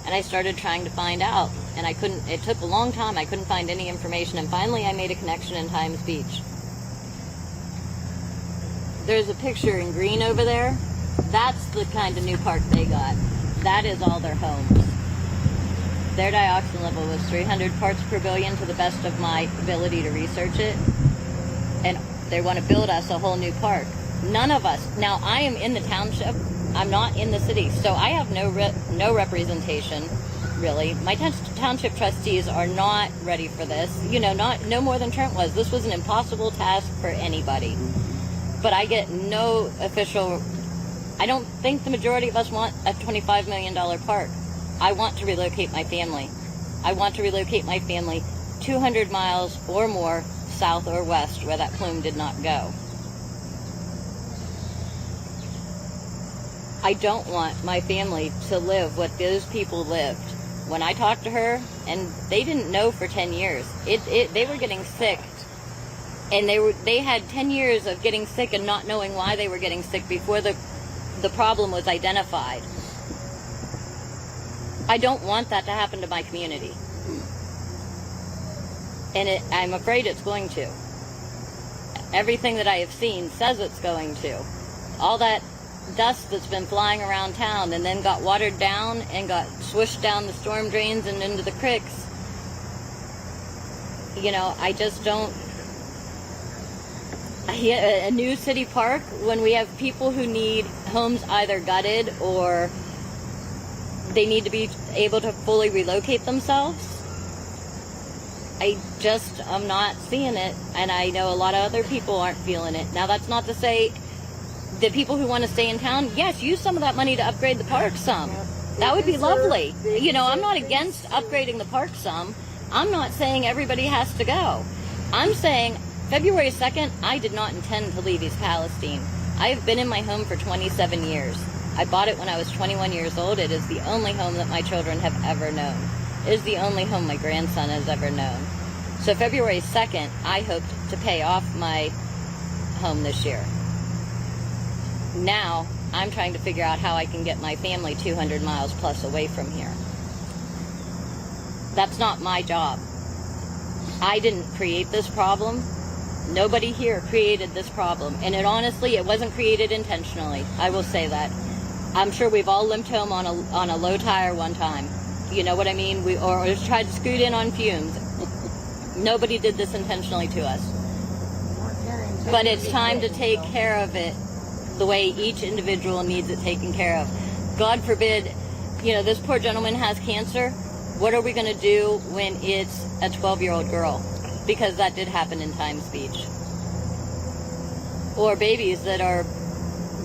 And I started trying to find out, and I couldn't, it took a long time, I couldn't find any information, and finally I made a connection in Times Beach. There's a picture in green over there. That's the kind of new park they got. That is all their homes. Their dioxin level was 300 parts per billion to the best of my ability to research it. And they want to build us a whole new park. None of us, now I am in the township I'm not in the city, so I have no representation, really. My township trustees are not ready for this. You know, no more than Trent was. This was an impossible task for anybody. But I get no official. I don't think the majority of us want a $25 million park. I want to relocate my family. I want to relocate my family 200 miles or more south or west where that plume did not go. I don't want my family to live what those people lived. When I talked to her, and they didn't know for 10 years. They were getting sick, and they had 10 years of getting sick and not knowing why they were getting sick before the problem was identified. I don't want that to happen to my community. And I'm afraid it's going to. Everything that I have seen says it's going to. All that dust that's been flying around town and then got watered down and got swished down the storm drains and into the creeks. You know, I just don't. A new city park when we have people who need homes either gutted or they need to be able to fully relocate themselves. I'm not seeing it, and I know a lot of other people aren't feeling it. Now, that's not to say the people who want to stay in town, yes, use some of that money to upgrade the park some. That would be lovely. You know, I'm not against upgrading the park some. I'm not saying everybody has to go. I'm saying February 2nd, I did not intend to leave East Palestine. I have been in my home for 27 years. I bought it when I was 21 years old. It is the only home that my children have ever known. It is the only home my grandson has ever known. So February 2nd, I hoped to pay off my home this year. Now, I'm trying to figure out how I can get my family 200 miles plus away from here. That's not my job. I didn't create this problem. Nobody here created this problem. And honestly, it wasn't created intentionally. I will say that. I'm sure we've all limped home on a low tire one time. You know what I mean? Or just tried to scoot in on fumes. Nobody did this intentionally to us. But it's time to take care of it the way each individual needs it taken care of. God forbid, you know, this poor gentleman has cancer. What are we going to do when it's a 12-year-old girl? Because that did happen in Times Beach. Or babies that are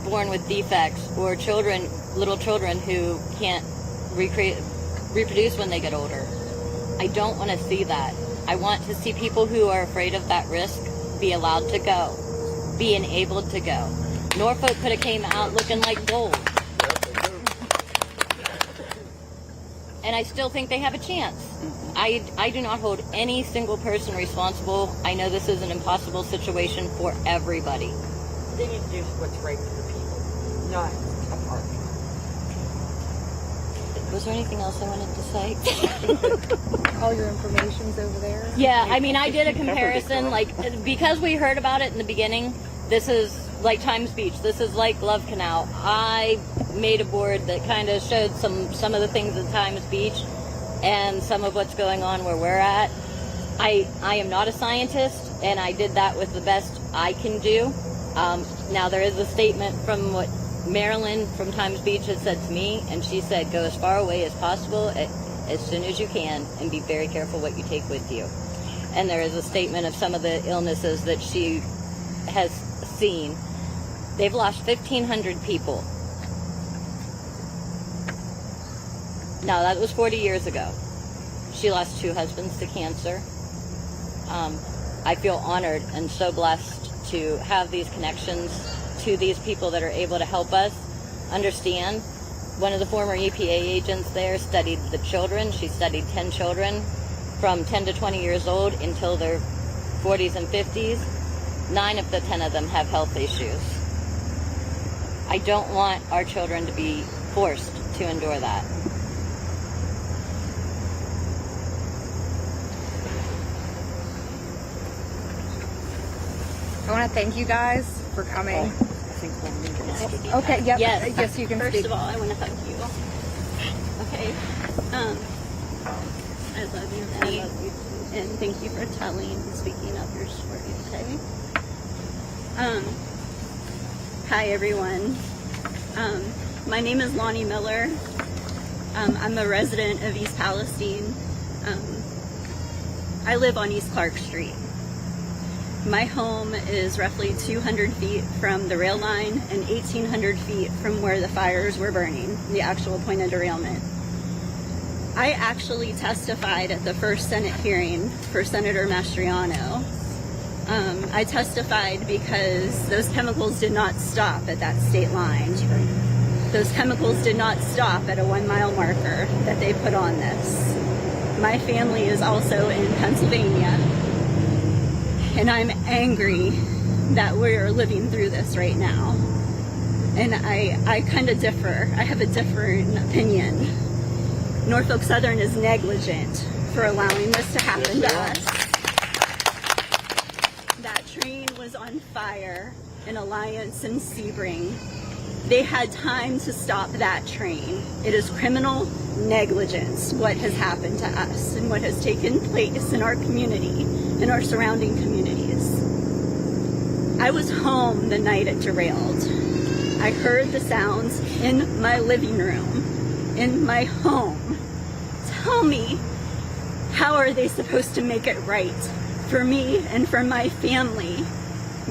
born with defects, or little children who can't reproduce when they get older. I don't want to see that. I want to see people who are afraid of that risk be allowed to go, be enabled to go. Norfolk could have came out looking like gold. And I still think they have a chance. I do not hold any single person responsible. I know this is an impossible situation for everybody. They need to do what's right for the people, not a park. Was there anything else I wanted to say? All your information's over there. Yeah, I mean, I did a comparison, like, because we heard about it in the beginning, this is like Times Beach, this is like Love Canal. I made a board that kind of showed some of the things at Times Beach and some of what's going on where we're at. I am not a scientist, and I did that with the best I can do. Now, there is a statement from what Marilyn from Times Beach has said to me, and she said, go as far away as possible as soon as you can, and be very careful what you take with you. And there is a statement of some of the illnesses that she has seen. They've lost 1,500 people. Now, that was 40 years ago. She lost 2 husbands to cancer. I feel honored and so blessed to have these connections to these people that are able to help us understand. One of the former EPA agents there studied the children. She studied 10 children from 10 to 20 years old until their 40s and 50s. 9 of the 10 of them have health issues. I don't want our children to be forced to endure that. I want to thank you guys for coming. Okay, yep. Yes, you can First speak. of all, I want to hug you. Okay. I love you, Eddie. And thank you for telling and speaking up your story, okay? Hi, everyone. My name is Lonnie Miller. I'm a resident of East Palestine. I live on East Clark Street. My home is roughly 200 feet from the rail line and 1,800 feet from where the fires were burning, the actual point of derailment. I actually testified at the first Senate hearing for Senator Mastriano. I testified because those chemicals did not stop at that state line. Those chemicals did not stop at a 1 mile marker that they put on this. My family is also in Pennsylvania, and I'm angry that we're living through this right now. And I kind of differ. I have a different opinion. Norfolk Southern is negligent for allowing this to happen to us. That train was on fire in Alliance and Sebring. They had time to stop that train. It is criminal negligence what has happened to us and what has taken place in our community, in our surrounding communities. I was home the night it derailed. I heard the sounds in my living room, in my home. Tell me, how are they supposed to make it right for me and for my family,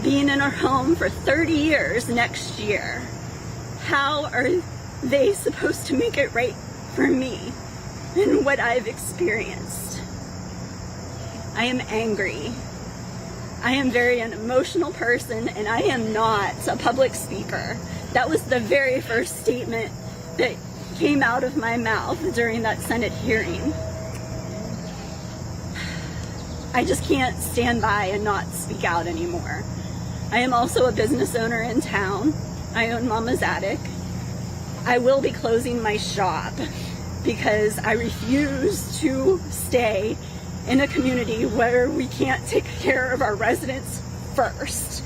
being in our home for 30 years next year? How are they supposed to make it right for me and what I've experienced? I am angry. I am very an emotional person, and I am not a public speaker. That was the very first statement that came out of my mouth during that Senate hearing. I just can't stand by and not speak out anymore. I am also a business owner in town. I own Mama's Attic. I will be closing my shop because I refuse to stay in a community where we can't take care of our residents first.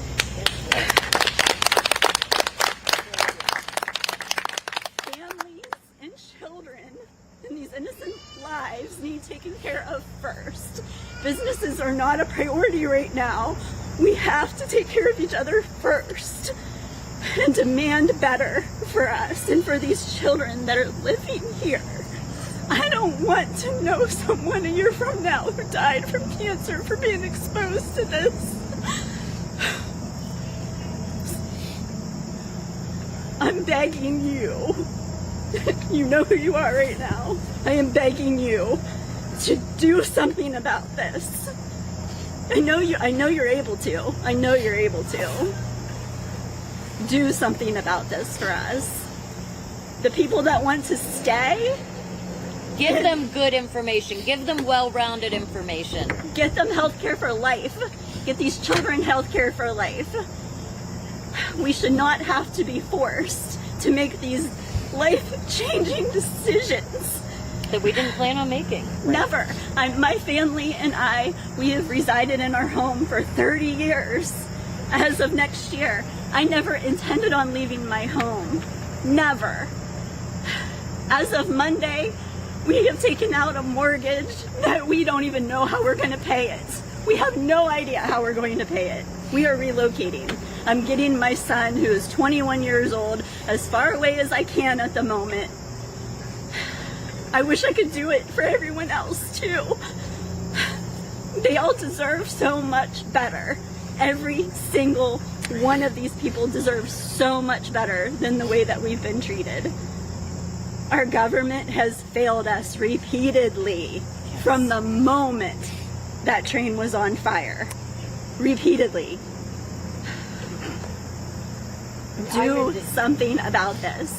Families and children and these innocent lives need taken care of first. Businesses are not a priority right now. We have to take care of each other first and demand better for us and for these children that are living here. I don't want to know someone a year from now who died from cancer for being exposed to this. I'm begging you. You know who you are right now. I am begging you to do something about this. I know you're able to. I know you're able to. Do something about this for us. The people that want to stay, give them good information. Give them well-rounded information. Get them health care for life. Get these children health care for life. We should not have to be forced to make these life-changing decisions that we didn't plan on making. Never. My family and I, we have resided in our home for 30 years. As of next year, I never intended on leaving my home. Never. As of Monday, we have taken out a mortgage that we don't even know how we're going to pay it. We have no idea how we're going to pay it. We are relocating. I'm getting my son, who is 21 years old, as far away as I can at the moment. I wish I could do it for everyone else too. They all deserve so much better. Every single one of these people deserves so much better than the way that we've been treated. Our government has failed us repeatedly from the moment that train was on fire. Repeatedly. Do something about this.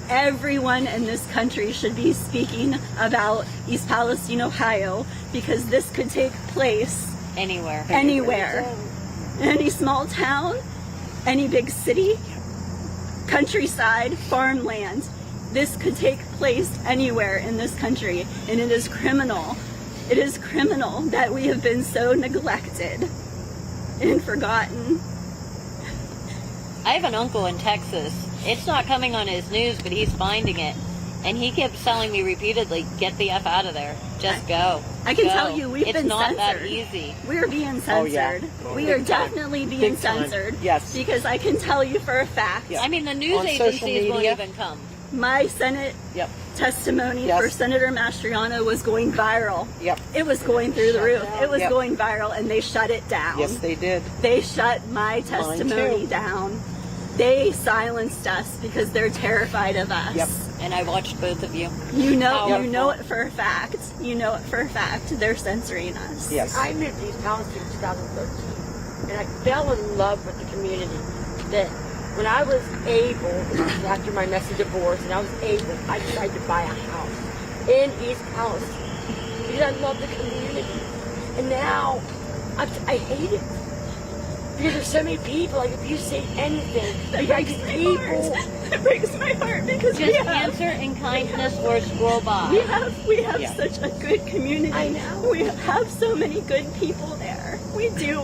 Everyone in this country should be speaking about East Palestine, Ohio, because this could take place anywhere. Anywhere. Any small town, any big city, countryside, farmland. This could take place anywhere in this country, and it is criminal. It is criminal that we have been so neglected and forgotten. I have an uncle in Texas. It's not coming on his news, but he's finding it. And he kept telling me repeatedly, get the F out of there. Just go. I can Go. tell you, we've it's been not censored. that easy. We're being censored. We are definitely being censored. Yes. Because I can tell you for a fact. I mean, the news On agencies social won't media. even come. My Senate testimony for Senator Mastriano was going viral. Yep. It was going through the roof. It was going viral, and they shut it down. Yes, they did. They shut my testimony down. They silenced us because they're terrified of us. Yep. And I watched both of you. You know it for a fact. You know it for a fact. They're censoring us. Yes. I moved to East Palestine in 2013, and I fell in love with the community. That when I was able, after my messy divorce, and I was able, I decided to buy a house in East Palestine because I love the community. And now I hate it. Because there's so many people, like if you say anything, That breaks my heart. It breaks my heart because Just answer in kindness or scroll by. We have such a good community. I know. We have so many good people there. We do.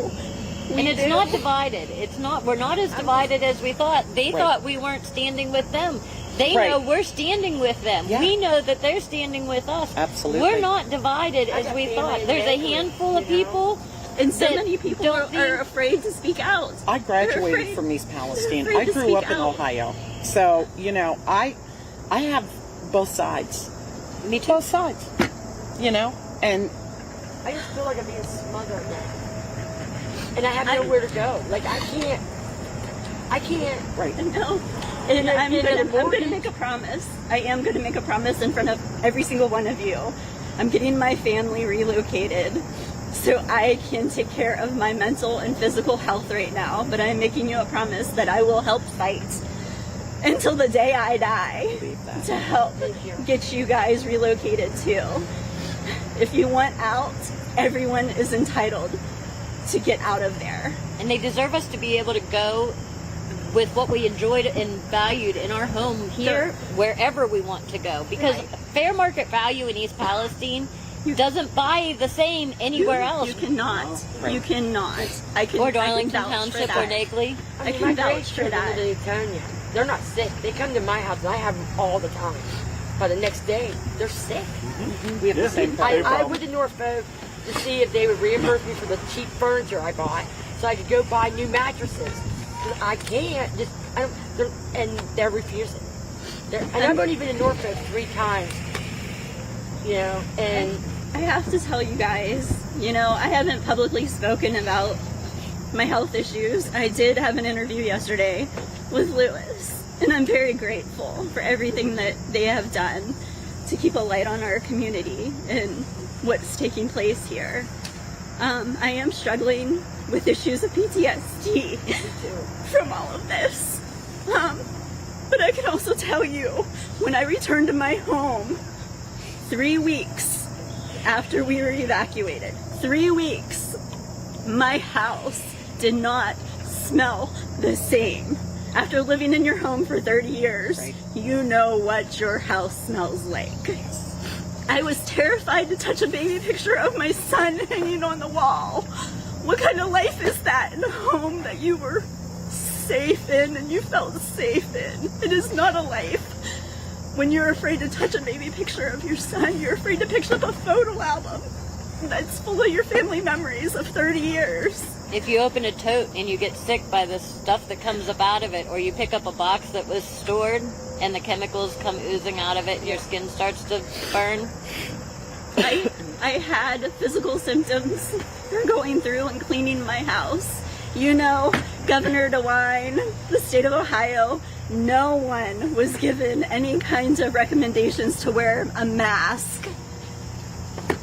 And it's not divided. It's not. We're not as divided as we thought. They thought we weren't standing with them. They know we're standing with them. Yeah. We know that they're standing with us. Absolutely. We're not divided as we thought. There's a handful of people. And so many people are afraid to speak out. I graduated from East Palestine. They're afraid I to grew up speak in out. Ohio. So, you know, I have both sides. Me too. Both sides. You know? And I just feel like I'm being smothered now. And I have nowhere to go. Like I can't. Right. No. And I'm going to make a promise. I am going to make a promise in front of every single one of you. I'm getting my family relocated so I can take care of my mental and physical health right now. But I'm making you a promise that I will help fight until the day I die to help get you guys relocated too. If you want out, everyone is entitled to get out of there. And they deserve us to be able to go with what we enjoyed and valued in our home here, wherever we want to go. Because fair market value in East Palestine doesn't buy the same anywhere else. You cannot. You cannot. Or Darlington I can vouch for Township or that. Nagley. I can vouch for that. They're not sick. They come to my house and I have them all the time. By the next day, they're sick. We have the same problem. I went to Norfolk to see if they would reimburse me for the cheap furniture I bought so I could go buy new mattresses. I can't. And they're refusing. And I've only been in Norfolk 3 times. You know, and I have to tell you guys, you know, I haven't publicly spoken about my health issues. I did have an interview yesterday with Lewis, and I'm very grateful for everything that they have done to keep a light on our community and what's taking place here. I am struggling with issues of PTSD from all of this. But I can also tell you, when I returned to my home 3 weeks after we were evacuated, 3 weeks, my house did not smell the same. After living in your home for 30 years, you know what your house smells like. I was terrified to touch a baby picture of my son hanging on the wall. What kind of life is that in a home that you were safe in and you felt safe in? It is not a life. When you're afraid to touch a baby picture of your son, you're afraid to pick up a photo album that's full of your family memories of 30 years. If you open a tote and you get sick by the stuff that comes up out of it, or you pick up a box that was stored and the chemicals come oozing out of it and your skin starts to burn. I had physical symptoms going through and cleaning my house. You know, Governor DeWine, the state of Ohio, no one was given any kinds of recommendations to wear a mask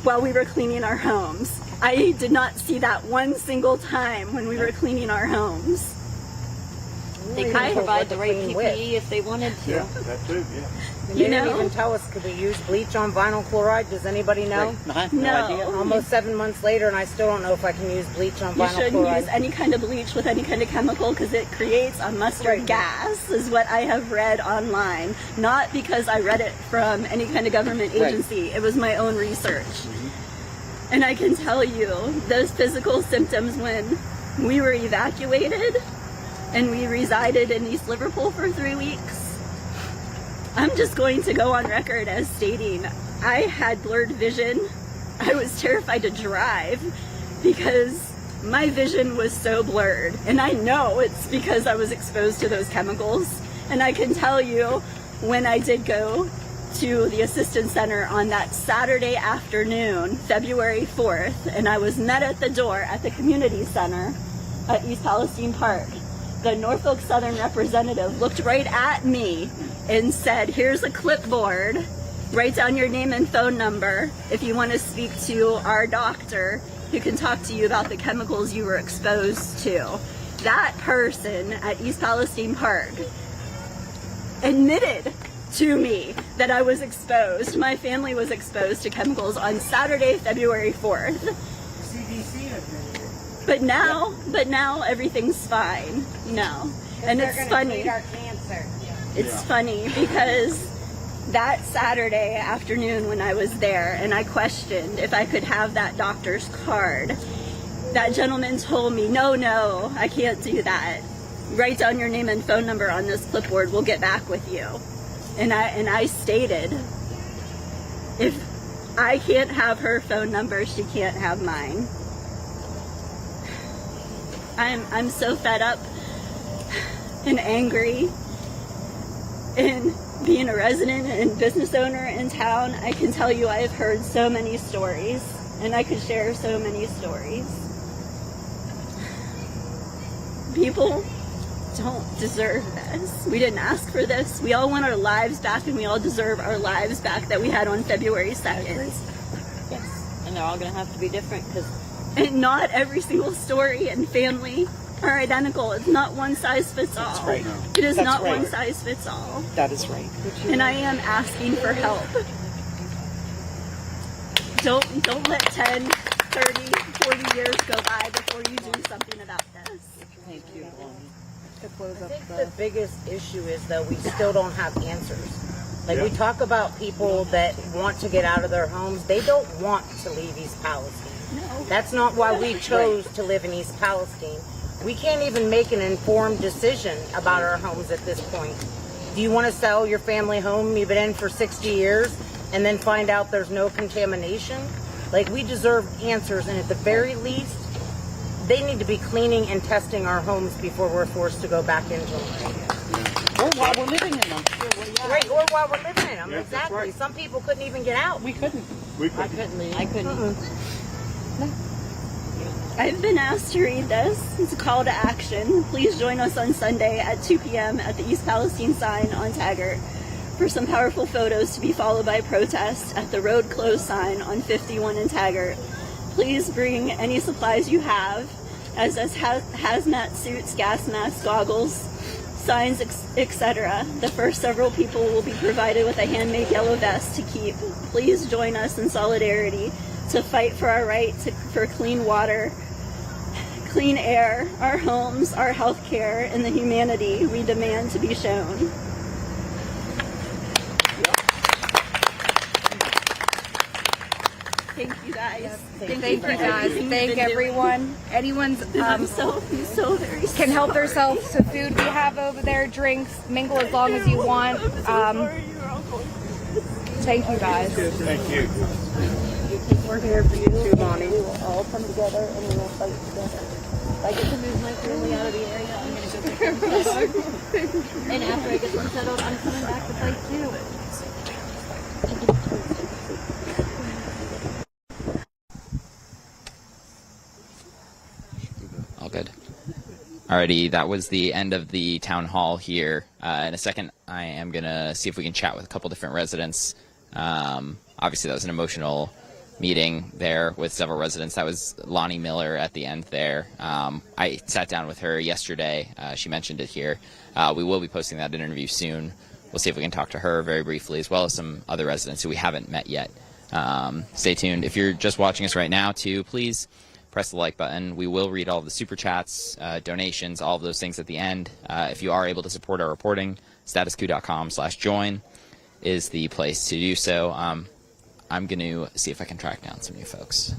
while we were cleaning our homes. I did not see that one single time when we were cleaning our homes. They couldn't provide the right PPE if they wanted to. Yeah, that too, yeah. They didn't even tell us, could we use bleach on vinyl chloride? Does anybody know? I have no idea. Almost 7 months later, and I still don't know if I can use bleach on You vinyl shouldn't chloride. use any kind of bleach with any kind of chemical because it creates a mustard gas, is what I have read online. Not because I read it from any kind of government agency. It was my own research. And I can tell you, those physical symptoms when we were evacuated and we resided in East Liverpool for 3 weeks, I'm just going to go on record as stating I had blurred vision. I was terrified to drive because my vision was so blurred. And I know it's because I was exposed to those chemicals. And I can tell you, when I did go to the assistance center on that Saturday afternoon, February 4th, and I was met at the door at the community center at East Palestine Park, the Norfolk Southern representative looked right at me and said, here's a clipboard, write down your name and phone number if you want to speak to our doctor who can talk to you about the chemicals you were exposed to. That person at East Palestine Park admitted to me that I was exposed. My family was exposed to chemicals on Saturday, February 4th. CDC admitted it. But now everything's fine. No. And it's funny. Our cancer. It's funny because that Saturday afternoon when I was there and I questioned if I could have that doctor's card, that gentleman told me, no, I can't do that. Write down your name and phone number on this clipboard, we'll get back with you. And I stated, if I can't have her phone number, she can't have mine. I'm so fed up and angry, and being a resident and business owner in town, I can tell you I have heard so many stories, and I could share so many stories. People don't deserve this. We didn't ask for this. We all want our lives back, and we all deserve our lives back that we had on February 2nd. Yes, and they're all going to have to be different because. And not every single story and family are identical. It's not one size fits all. That's right. It is That's not right. one size fits all. That is right. And I am asking for help. Don't let 10, 30, 40 years go by before you do something about this. Thank you. To close up I think the biggest issue is that we still don't have answers. Like, we talk about people that want to get out of their homes. They don't want to leave East Palestine. No. That's not why we chose to live in East Palestine. We can't even make an informed decision about our homes at this point. Do you want to sell your family home you've been in for 60 years and then find out there's no contamination? Like, we deserve answers, and at the very least, they need to be cleaning and testing our homes before we're forced to go back into them. Or while we're living in them. Right, or while we're living in them, Yeah, exactly. right. Some people couldn't even get out. We couldn't. I couldn't leave. I couldn't. I've been asked to read this. It's a call to action. Please join us on Sunday at 2 p.m. at the East Palestine sign on Taggart for some powerful photos to be followed by protest at the road closed sign on 51 in Taggart. Please bring any supplies you have, as does hazmat suits, gas masks, goggles, signs, etc. The first several people will be provided with a handmade yellow vest to keep. Please join us in solidarity to fight for our right for clean water, clean air, our homes, our health care, and the humanity we demand to be shown. Thank you guys. Thank you guys. Thank everyone. Anyone's I'm so very can help sorry. themselves to food we have over there, drinks, mingle as long as you want. Thank you guys. Thank you. We're here for you too, Bonnie. We will all come together and we will fight together. If I get to move my family out of the area, I'm going to go take care of this. And after I get them settled, I'm coming back to fight too. All good. Alrighty, that was the end of the town hall here. In a second, I am going to see if we can chat with a couple different residents. Obviously, that was an emotional meeting there with several residents. That was Lonnie Miller at the end there. I sat down with her yesterday. She mentioned it here. We will be posting that interview soon. We'll see if we can talk to her very briefly, as well as some other residents who we haven't met yet. Stay tuned. If you're just watching us right now, too, please press the like button. We will read all the super chats, donations, all of those things at the end. If you are able to support our reporting, statuscoup.com/join is the place to do so. I'm going to see if I can track down some new folks.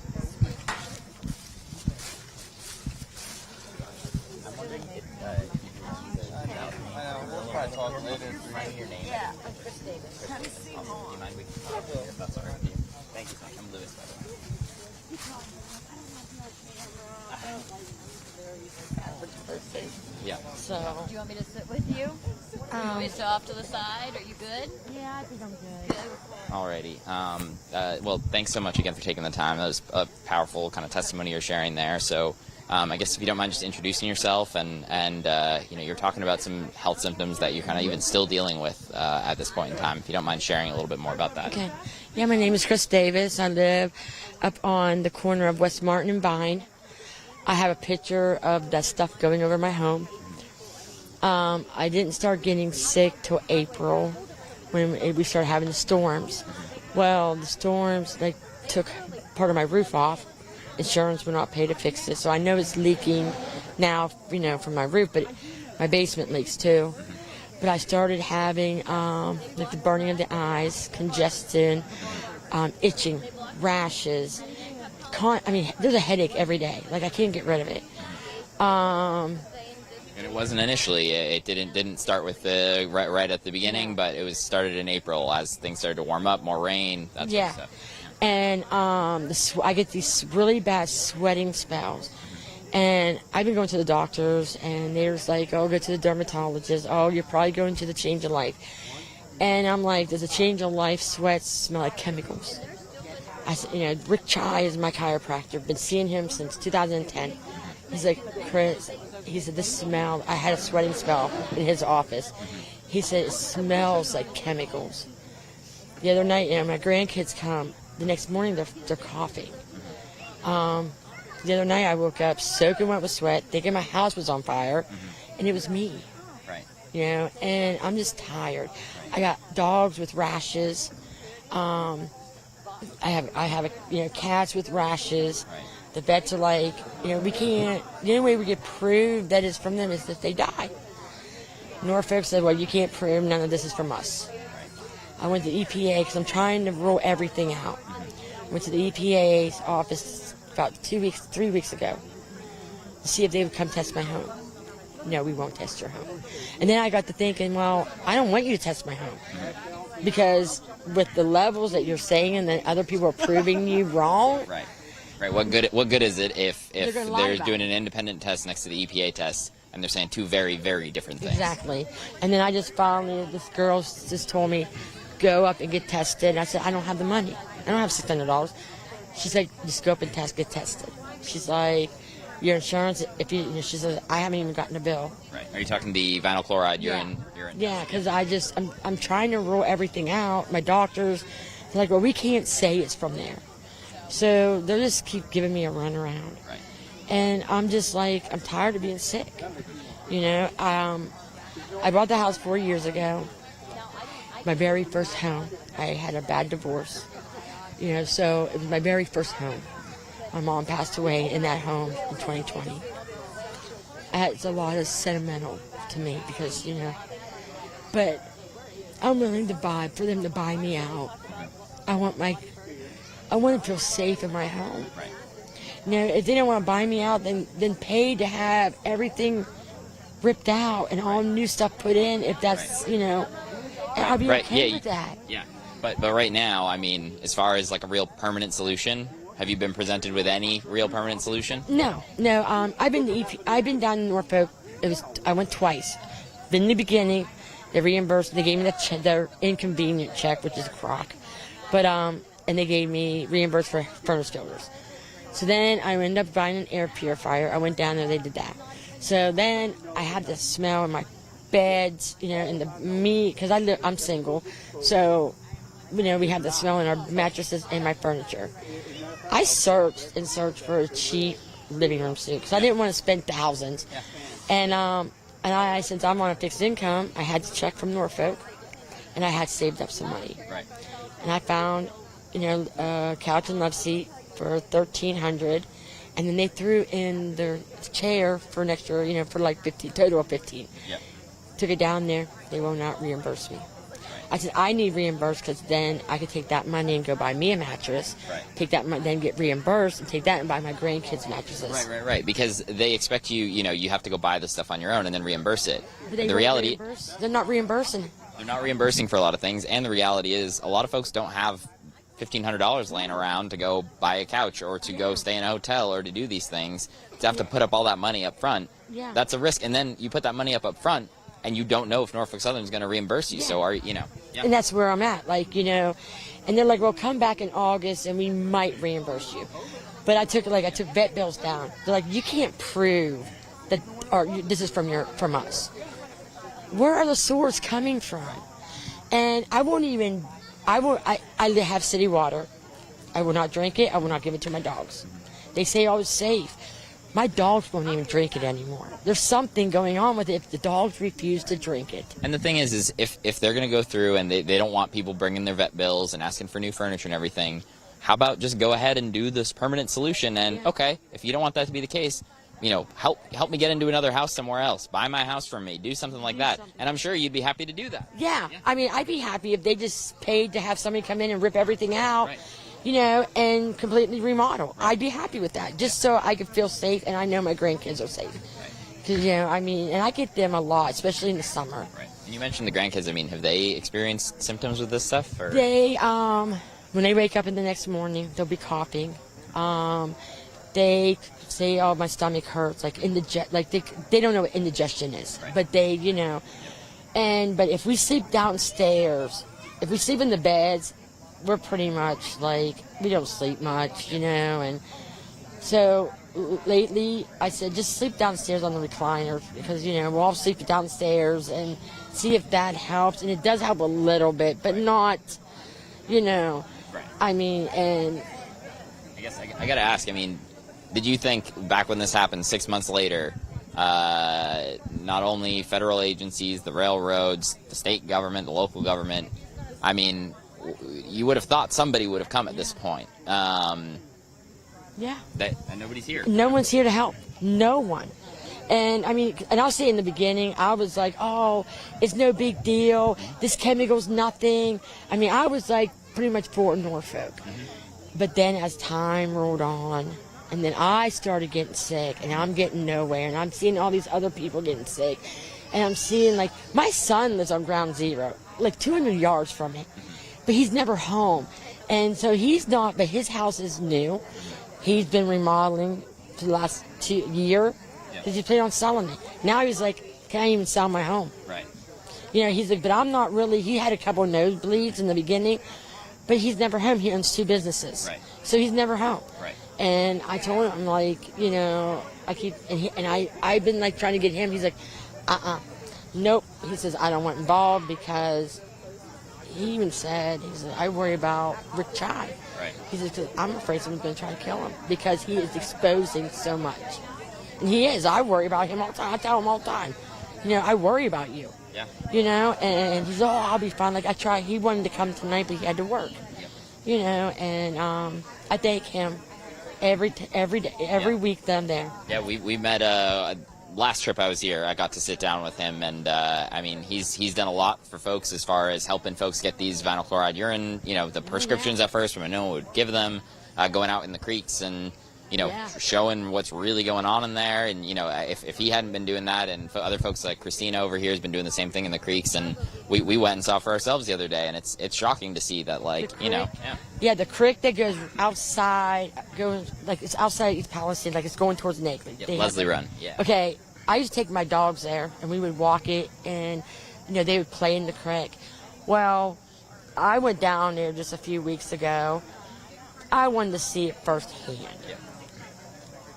probably talk later. Remind me your name. Yeah, I'm Chris Davis. Do you mind? We can talk later if that's all right with you. Thank you. I'm Lewis, by the way. Yeah. So. Do you want me to sit with you? You want me to sit off to the side? Are you good? Yeah, I think I'm good. Alrighty. Well, thanks so much again for taking the time. That was a powerful kind of testimony you're sharing there. So, I guess if you don't mind just introducing yourself and you're talking about some health symptoms that you're kind of even still dealing with at this point in time. If you don't mind sharing a little bit more about that. Okay. Yeah, my name is Chris Davis. I live up on the corner of West Martin and Vine. I have a picture of that stuff going over my home. I didn't start getting sick till April when we started having the storms. Well, the storms, they took part of my roof off. Insurance will not pay to fix it. So I know it's leaking now, from my roof, but my basement leaks too. But I started having like the burning of the eyes, congestion, itching, rashes. There's a headache every day. Like I can't get rid of it. And it wasn't initially. It didn't start with right at the beginning, but it was started in April as things started to warm up, more rain, that sort of stuff. And I get these really bad sweating spells. And I've been going to the doctors, and they're just like, oh, go to the dermatologist. Oh, you're probably going to the Change of Life. And I'm like, does the Change of Life sweat smell like chemicals? I said, Rick Chai is my chiropractor. Been seeing him since 2010. He's like, Chris, he said, this smell, I had a sweating spell in his office. He said, it smells like chemicals. The other night, my grandkids come. The next morning, they're coughing. The other night, I woke up soaking wet with sweat, thinking my house was on fire, and it was me. Right. And I'm just tired. I got dogs with rashes. I have cats with rashes. Right. The vets are like, we can't. The only way we get proof that it's from them is if they die. Norfolk said, well, you can't prove none of this is from us. I went to EPA because I'm trying to rule everything out. Went to the EPA's office about 3 weeks ago to see if they would come test my home. No, we won't test your home. And then I got to thinking, well, I don't want you to test my home because with the levels that you're saying and that other people are proving you wrong. Right. What good is it if they're doing it. an independent test next to the EPA test and they're saying two very, very different things? Exactly. And then I just finally, this girl just told me, go up and get tested. And I said, I don't have the money. I don't have $600. She's like, just go up and get tested. She's like, your insurance, she says, I haven't even gotten a bill. Right. Are you talking the vinyl chloride urine? Yeah, because I'm trying to rule everything out. My doctors, they're like, well, we can't say it's from there. So they just keep giving me a runaround. Right. And I'm just like, I'm tired of being sick. I bought the house 4 years ago. My very first home. I had a bad divorce. So it was my very first home. My mom passed away in that home in 2020. It's a lot of sentimental to me because, but I'm willing to for them to buy me out. I want to feel safe in my home. Right. If they don't want to buy me out, then pay to have everything ripped out and all new stuff put in. If that's, I'll be okay with that. Yeah. But right now, as far as like a real permanent solution, have you been presented with any real permanent solution? No. I've been down in Norfolk. I went twice. In the beginning, they reimbursed. They gave me their inconvenient check, which is a crock. But and they gave me reimbursed for furnace filters. So then I ended up buying an air purifier. I went down there. They did that. So then I had the smell in my beds, in the meat because I'm single. So we had the smell in our mattresses and my furniture. I searched for a cheap living room suite because I didn't want to spend thousands. Yeah. And since I'm on a fixed income, I had to check from Norfolk, and I had saved up some money. Right. And I found, a couch and love seat for $1,300, and then they threw in their chair for an extra, for like 15, total of 15. Yep. Took it down there. They will not reimburse me. I said, I need reimbursed because then I could take that money and go buy me a mattress, take that money, then get reimbursed, and take that and buy my grandkids mattresses. Right. Because they expect you, you have to go buy the stuff on your own and then reimburse it. But they The reality, they're not reimbursing. they're not reimbursing for a lot of things, and the reality is a lot of folks don't have $1,500 laying around to go buy a couch or to go stay in a hotel or to do these things. To have to put up all that money up front, that's a risk. And then you put that money up front, and you don't know if Norfolk Southern is going to reimburse you. So And that's where I'm at, and they're like, well, come back in August and we might reimburse you. But I took vet bills down. They're like, you can't prove that, or this is from us. Where are the sores coming from? And I have city water. I will not drink it. I will not give it to my dogs. They say I was safe. My dogs won't even drink it anymore. There's something going on with it if the dogs refuse to drink it. And the thing is if they're going to go through and they don't want people bringing their vet bills and asking for new furniture and everything, how about just go ahead and do this permanent solution? And okay, if you don't want that to be the case, help me get into another house somewhere else. Buy my house from me. Do something like that. And I'm sure you'd be happy to do that. Yeah. I mean, I'd be happy if they just paid to have somebody come in and rip everything out. And completely remodel. I'd be happy with that, just so I could feel safe, and I know my grandkids are safe. Because, and I get them a lot, especially in the summer. Right. And you mentioned the grandkids. I mean, have they experienced symptoms with this stuff? Or? They, when they wake up in the next morning, they'll be coughing. They say, oh, my stomach hurts, they don't know what indigestion is. Right. But they, but if we sleep downstairs, if we sleep in the beds, we're pretty much we don't sleep much, and so lately I said just sleep downstairs on the recliner because, we'll all sleep downstairs and see if that helps. And it does help a little bit, but not, I mean, and I guess I got to ask, did you think back when this happened 6 months later, not only federal agencies, the railroads, the state government, the local government, you would have thought somebody would have come at this point. And nobody's here. No one's here to help. No one. And and I'll say in the beginning, I was like, oh, it's no big deal. This chemical's nothing. I was pretty much for Norfolk. But then as time rolled on, and then I started getting sick, and I'm getting nowhere, and I'm seeing all these other people getting sick, and I'm seeing my son lives on ground zero, 200 yards from me. But he's never home. And so he's not, but his house is new. He's been remodeling for the last year because he planned on selling it. Now he's like, can I even sell my home? Right. He's like, but I'm not really, he had a couple of nosebleeds in the beginning, but he's never home. He owns 2 businesses. Right. So he's never home. Right. And I told him, I've been trying to get him. He's like, nope. He says, I don't want involved because he even said, I worry about Rick Chai. Right. He said, 'cause I'm afraid someone's going to try to kill him because he is exposing so much. And he is. I worry about him all the time. I tell him all the time, I worry about you. Yeah. And he's, I'll be fine. I try. He wanted to come tonight, but he had to work. And I thank him every day, every week that I'm there. Yeah, we met last trip I was here. I got to sit down with him, and he's done a lot for folks as far as helping folks get these vinyl chloride urine, the prescriptions at first from no one would give them, going out in the creeks and showing what's really going on in there. And if he hadn't been doing that, and other folks like Christina over here has been doing the same thing in the creeks, and we went and saw for ourselves the other day, and it's shocking to see that the creek that goes outside it's outside East Palestine, it's going towards Nagley. Leslie Run. Yeah. Okay, I used to take my dogs there, and we would walk it, and they would play in the creek. Well, I went down there just a few weeks ago. I wanted to see it firsthand. Yeah.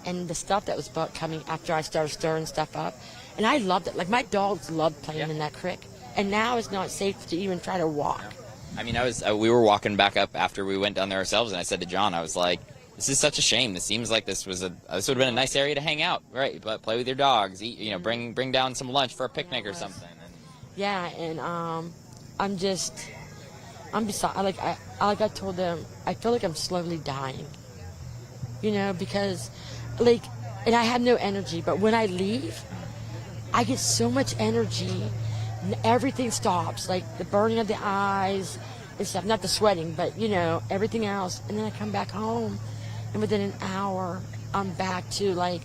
And the stuff that was coming after I started stirring stuff up. And I loved it. My dogs loved playing in that creek. And now it's not safe to even try to walk. We were walking back up after we went down there ourselves, and I said to John, I was like, this is such a shame. This seems like this would have been a nice area to hang out, right? But play with your dogs, eat, bring down some lunch for a picnic or something. Yeah, and I'm beside, I told them, I feel like I'm slowly dying. Because and I have no energy, but when I leave, I get so much energy everything stops, like the burning of the eyes and stuff, not the sweating, but everything else. And then I come back home, and within an hour I'm back to like,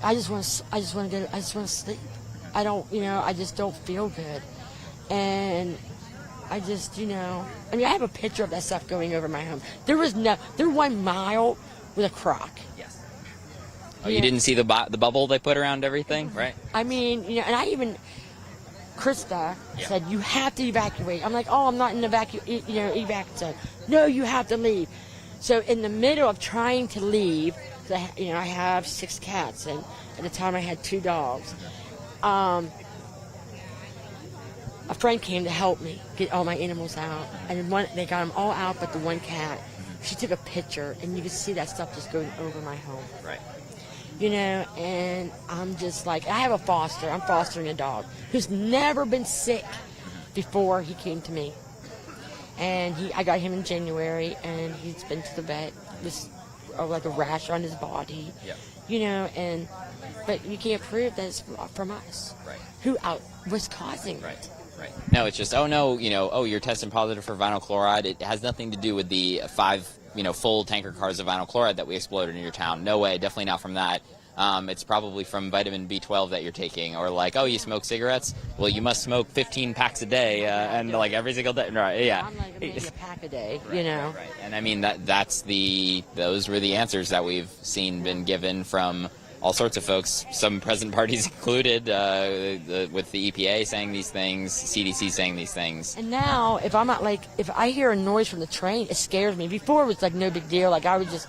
I just want to sleep. I just don't feel good. And I just, I have a picture of that stuff going over my home. There 1 mile with a crock. Yes. Oh, you didn't see the bubble they put around everything, right? I mean, and I even, Krista said, you have to evacuate. I'm like, oh, I'm not in evac zone. No, you have to leave. So in the middle of trying to leave, I have 6 cats, and at the time I had 2 dogs. A friend came to help me get all my animals out, and they got them all out but the 1 cat. She took a picture, and you could see that stuff just going over my home. Right. And I'm just like, I have a foster. I'm fostering a dog who's never been sick before he came to me. And I got him in January, and he's been to the vet with like a rash on his body. Yeah. But you can't prove that it's from us. Right. Who was causing it? Right. No, it's just, you're testing positive for vinyl chloride. It has nothing to do with the 5, full tanker cars of vinyl chloride that we exploded in your town. No way, definitely not from that. It's probably from vitamin B12 that you're taking, or like, oh, you smoke cigarettes? Well, you must smoke 15 packs a day, and like every single day. Right? Yeah. I'm like maybe a pack a day. Right. And I mean those were the answers that we've seen been given from all sorts of folks, some present parties included, with the EPA saying these things, CDC saying these things. And now, if I hear a noise from the train, it scares me. Before it was like no big deal. Like I was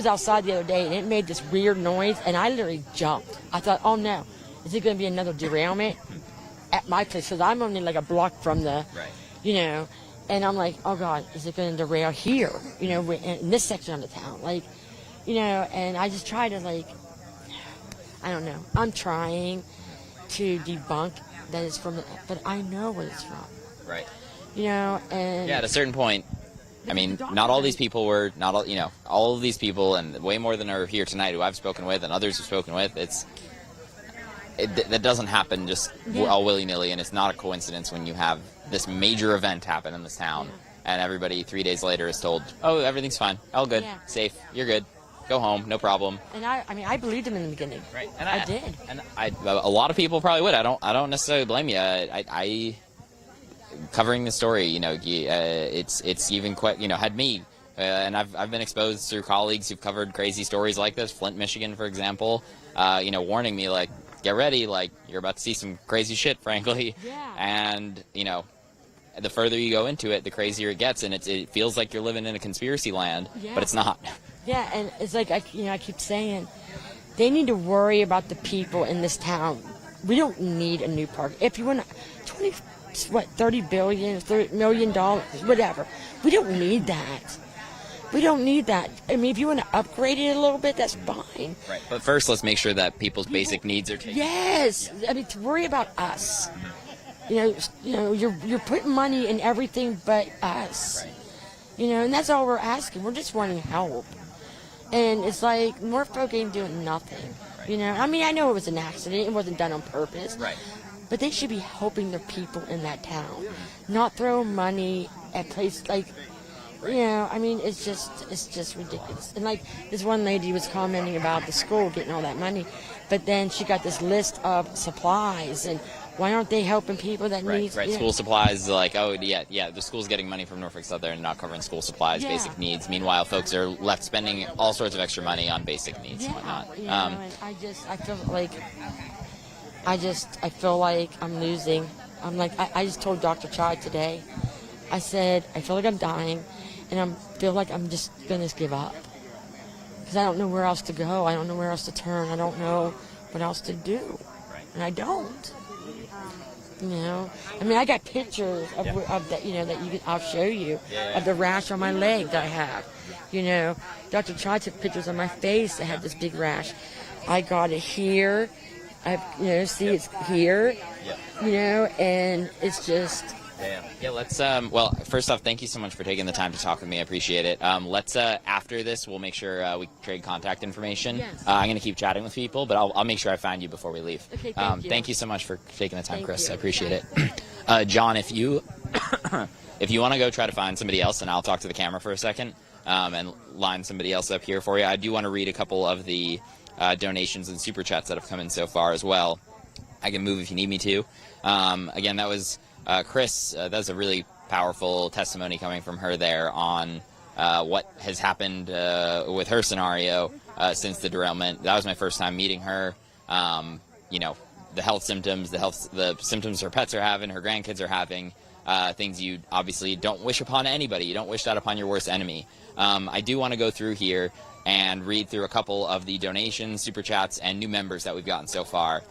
outside the other day, and it made this weird noise, and I literally jumped. I thought, oh no, is it going to be another derailment at my place? Because I'm only like a block from the, and I'm like, oh God, is it going to derail here? In this section of the town, and I just try to I don't know. I'm trying to debunk that it's from, but I know what it's from. Right. And yeah, at a certain point, I mean, not all these people were, all of these people, and way more than are here tonight, who I've spoken with and others have spoken with. That doesn't happen just all willy-nilly, and it's not a coincidence when you have this major event happen in this town, and everybody 3 days later is told, oh, everything's fine, all good, safe, you're good. Go home, no problem. And I believed him in the beginning. Right. And I did. And a lot of people probably would. I don't necessarily blame you. I covering the story, it's even quite, had me, and I've been exposed through colleagues who've covered crazy stories like this. Flint, Michigan, for example, warning me like, get ready, like you're about to see some crazy shit, frankly. Yeah. And the further you go into it, the crazier it gets, and it feels like you're living in a conspiracy land, but it's not. Yeah, and it's like, I keep saying, they need to worry about the people in this town. We don't need a new park. If you want $30 million, whatever. We don't need that. We don't need that. I mean, if you want to upgrade it a little bit, that's fine. Right. But first, let's make sure that people's basic needs are taken. Yes. I mean, to worry about us. You're putting money in everything but us. Right. And that's all we're asking. We're just wanting help. And it's like, Norfolk ain't doing nothing. Right. I mean, I know it was an accident. It wasn't done on purpose. Right. But they should be helping the people in that town. Not throwing money at places like, I mean, it's just ridiculous. And like, this one lady was commenting about the school getting all that money. But then she got this list of supplies, and why aren't they helping people that need? Right. School supplies, like, oh yeah, the school's getting money from Norfolk Southern and not covering school supplies, basic needs. Meanwhile, folks are left spending all sorts of extra money on basic needs and whatnot. And I feel like I'm losing. I'm like, I just told Dr. Chai today, I said, I feel like I'm dying, and I feel like I'm just going to give up. Because I don't know where else to go. I don't know where else to turn. I don't know what else to do. And I don't. I mean, I got pictures of that, that I'll show you, of the rash on my leg that I have. Dr. Chai took pictures of my face that had this big rash. I got it here. See, it's here. And it's just, Yeah, let's, well, first off, thank you so much for taking the time to talk with me. I appreciate it. Let's, after this, we'll make sure we trade contact information. Yes. I'm going to keep chatting with people, but I'll make sure I find you before we leave. Okay, thank you. Thank you so much for taking the time, Thank Chris. you. I appreciate it. John, if you if you want to go try to find somebody else, and I'll talk to the camera for a second and line somebody else up here for you. I do want to read a couple of the donations and super chats that have come in so far as well. I can move if you need me to. Again, that was Chris. That was a really powerful testimony coming from her there on what has happened with her scenario since the derailment. That was my first time meeting her. You know, the health symptoms, the symptoms her pets are having, her grandkids are having, things you obviously don't wish upon anybody. You don't wish that upon your worst enemy. I do want to go through here and read through a couple of the donations, super chats, and new members that we've gotten so far.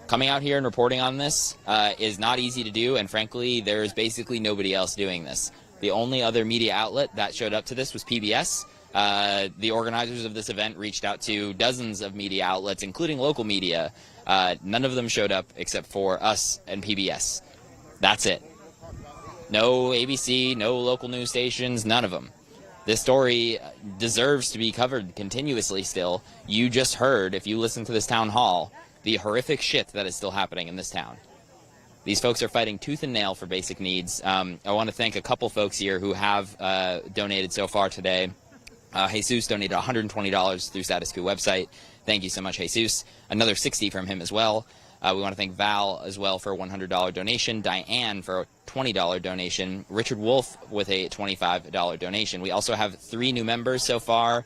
Coming out here and reporting on this is not easy to do, and frankly, there's basically nobody else doing this. The only other media outlet that showed up to this was PBS. The organizers of this event reached out to dozens of media outlets, including local media. None of them showed up except for us and PBS. That's it. No ABC, no local news stations, none of them. This story deserves to be covered continuously still. You just heard, if you listen to this town hall, the horrific shit that is still happening in this town. These folks are fighting tooth and nail for basic needs. I want to thank a couple folks here who have donated so far today. Jesus donated $120 through Status Coup website. Thank you so much, Jesus. Another $60 from him as well. We want to thank Val as well for a $100 donation, Diane for a $20 donation, Richard Wolf with a $25 donation. We also have 3 new members so far.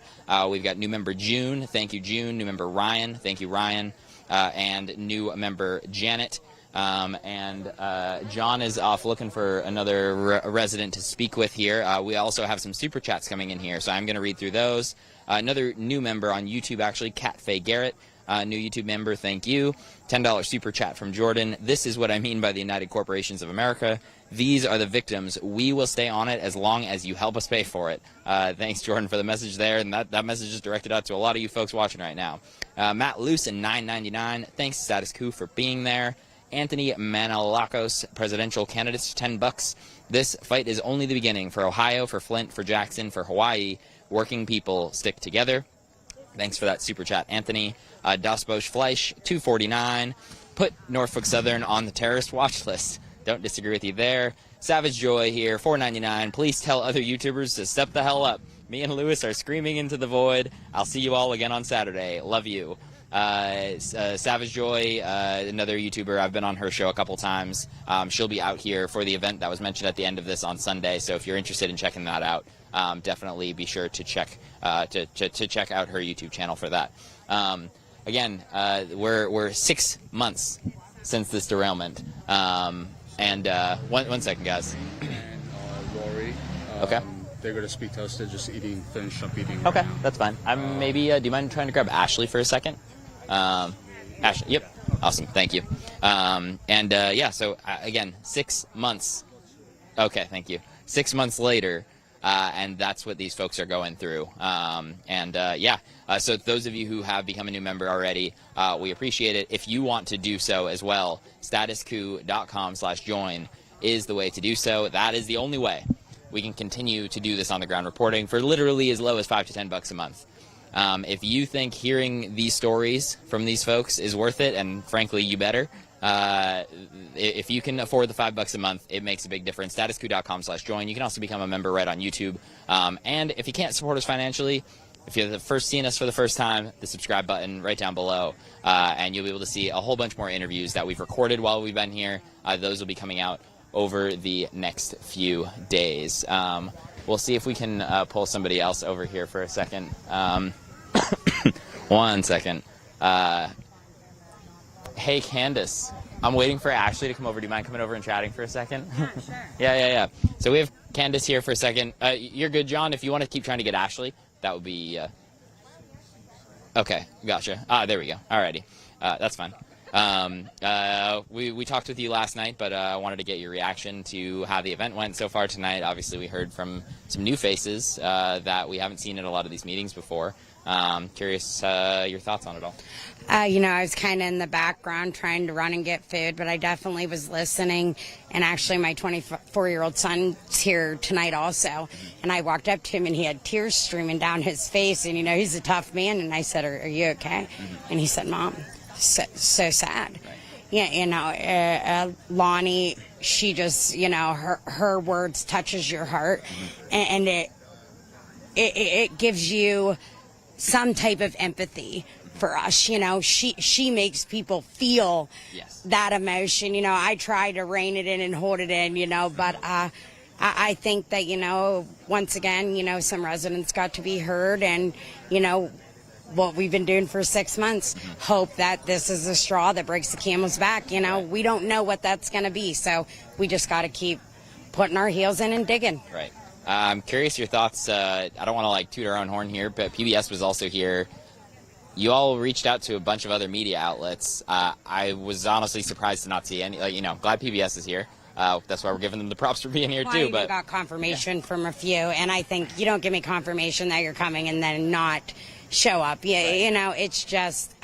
We've got new member June. Thank you, June. New member Ryan. Thank you, Ryan. And new member Janet. John is off looking for another resident to speak with here. We also have some super chats coming in here, so I'm going to read through those. Another new member on YouTube, actually, Kat Faye Garrett. New YouTube member, thank you. $10 super chat from Jordan. This is what I mean by the United Corporations of America. These are the victims. We will stay on it as long as you help us pay for it. Thanks, Jordan, for the message there. And that message is directed out to a lot of you folks watching right now. Matt Luce in $9.99. Thanks, Status Coup, for being there. Anthony Manalakos, presidential candidates, $10. This fight is only the beginning for Ohio, for Flint, for Jackson, for Hawaii. Working people stick together. Thanks for that super chat, Anthony. Das Bosch Fleisch, $2.49. Put Norfolk Southern on the terrorist watch list. Don't disagree with you there. Savage Joy here, $4.99. Please tell other YouTubers to step the hell up. Me and Lewis are screaming into the void. I'll see you all again on Saturday. Love you. Savage Joy, another YouTuber. I've been on her show a couple times. She'll be out here for the event that was mentioned at the end of this on Sunday. So if you're interested in checking that out, definitely be sure to check check out her YouTube channel for that. Again, we're 6 months since this derailment. One second, guys. And Lori. Okay. They're going to speak to us. They're just finished up eating. Okay, right now. that's fine. Maybe. Do you mind trying to grab Ashley for a second? Ashley. Yep. Awesome. Thank you. Yeah. So again, 6 months. Okay. Thank you. 6 months later. And that's what these folks are going through. So those of you who have become a new member already, we appreciate it. If you want to do so as well, statuscoup.com/join is the way to do so. That is the only way we can continue to do this on the ground reporting for literally as low as $5 to $10 a month. If you think hearing these stories from these folks is worth it, and frankly, you better, if you can afford the $5 a month, it makes a big difference. StatusCoup.com/join. You can also become a member right on YouTube. And if you can't support us financially, if you're seeing us for the first time, the subscribe button right down below, and you'll be able to see a whole bunch more interviews that we've recorded while we've been here. Those will be coming out over the next few days. We'll see if we can pull somebody else over here for a second. One second. Hey, Candace. I'm waiting for Ashley to come over. Do you mind coming over and chatting for a second? Yeah, sure. Yeah. So we have Candace here for a second. You're good, John. If you want to keep trying to get Ashley, that would be... Okay, gotcha. There we go. Alrighty. That's fine. We talked with you last night, but I wanted to get your reaction to how the event went so far tonight. Obviously, we heard from some new faces that we haven't seen at a lot of these meetings before. Curious your thoughts on it all. I was kind of in the background trying to run and get food, but I definitely was listening. And actually, my 24-year-old son's here tonight also. And I walked up to him, and he had tears streaming down his face. And, he's a tough man. And I said, are you okay? And he said, Mom, so sad. Yeah, Lonnie, she just, her words touches your heart. And it gives you some type of empathy for us. She makes people feel that emotion. I try to rein it in and hold it in, but I think that, once again, some residents got to be heard, and, what we've been doing for 6 months, hope that this is the straw that breaks the camel's back. We don't know what that's going to be, so we just got to keep putting our heels in and digging. Right. I'm curious your thoughts. I don't want to toot our own horn here, but PBS was also here. You all reached out to a bunch of other media outlets. I was honestly surprised to not see any. Glad PBS is here. That's why we're giving them the props for being here too. But got confirmation from a few, and I think you don't give me confirmation that you're coming and then not show up. It's just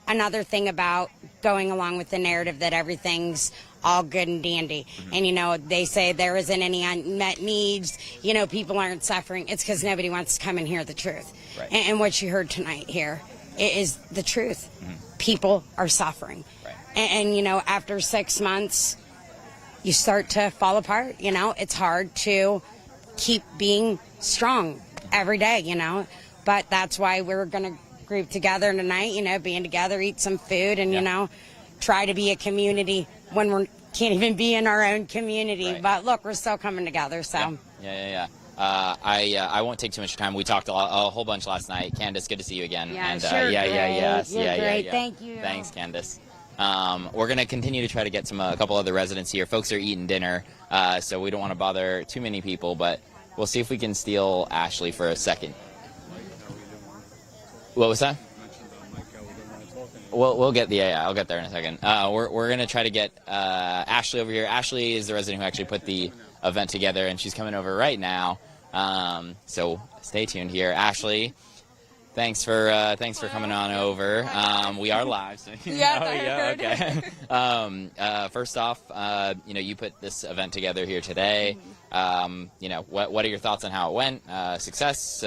another thing about going along with the narrative that everything's all good and dandy. And, they say there isn't any unmet needs, people aren't suffering. It's because nobody wants to come and hear the truth. Right. And what you heard tonight here is the truth. People are suffering. Right. And, after 6 months, you start to fall apart. It's hard to keep being strong every day, but that's why we're going to group together tonight, being together, eat some food, and, try to be a community when we can't even be in our own community. Right. But look, we're still coming together, so. Yeah. I won't take too much time. We talked a whole bunch last night. Candace, good to see you again. Yeah, and, sure. Yeah. Thank you. Thanks, Candace. We're going to continue to try to get a couple other residents here. Folks are eating dinner, so we don't want to bother too many people, but we'll see if we can steal Ashley for a second. What was that? We'll get I'll get there in a second. We're going to try to get Ashley over here. Ashley is the resident who actually put the event together, and she's coming over right now. So stay tuned here. Ashley, thanks for coming on over. We are live. So okay. First off, you put this event together here today. What are your thoughts on how it went? Success,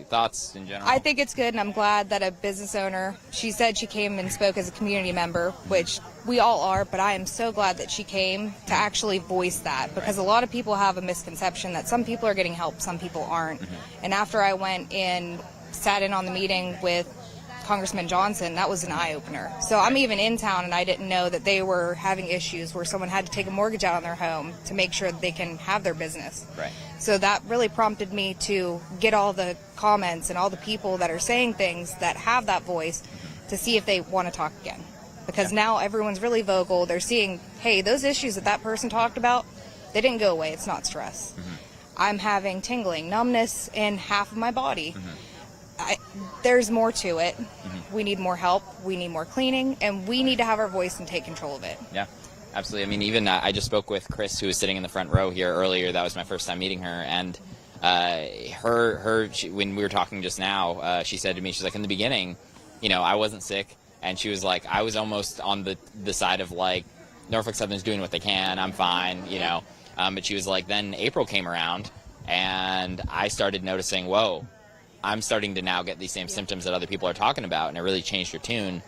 thoughts in general? I think it's good, and I'm glad that a business owner, she said she came and spoke as a community member, which we all are, but I am so glad that she came to actually voice that, because a lot of people have a misconception that some people are getting help, some people aren't. And after I went and sat in on the meeting with Congressman Johnson, that was an eye-opener. So I'm even in town, and I didn't know that they were having issues where someone had to take a mortgage out on their home to make sure that they can have their business. Right. So that really prompted me to get all the comments and all the people that are saying things that have that voice to see if they want to talk again. Because now everyone's really vocal. They're seeing, hey, those issues that person talked about, they didn't go away. It's not stress. I'm having tingling, numbness in half of my body. There's more to it. We need more help. We need more cleaning, and we need to have our voice and take control of it. Yeah, absolutely. I mean, even I just spoke with Chris, who was sitting in the front row here earlier. That was my first time meeting her, and when we were talking just now, she said to me, she's like, in the beginning, I wasn't sick, and she was like, I was almost on the side of Norfolk Southern's doing what they can. I'm fine, but she was like, then April came around, and I started noticing, whoa, I'm starting to now get these same symptoms that other people are talking about, and it really changed her tune.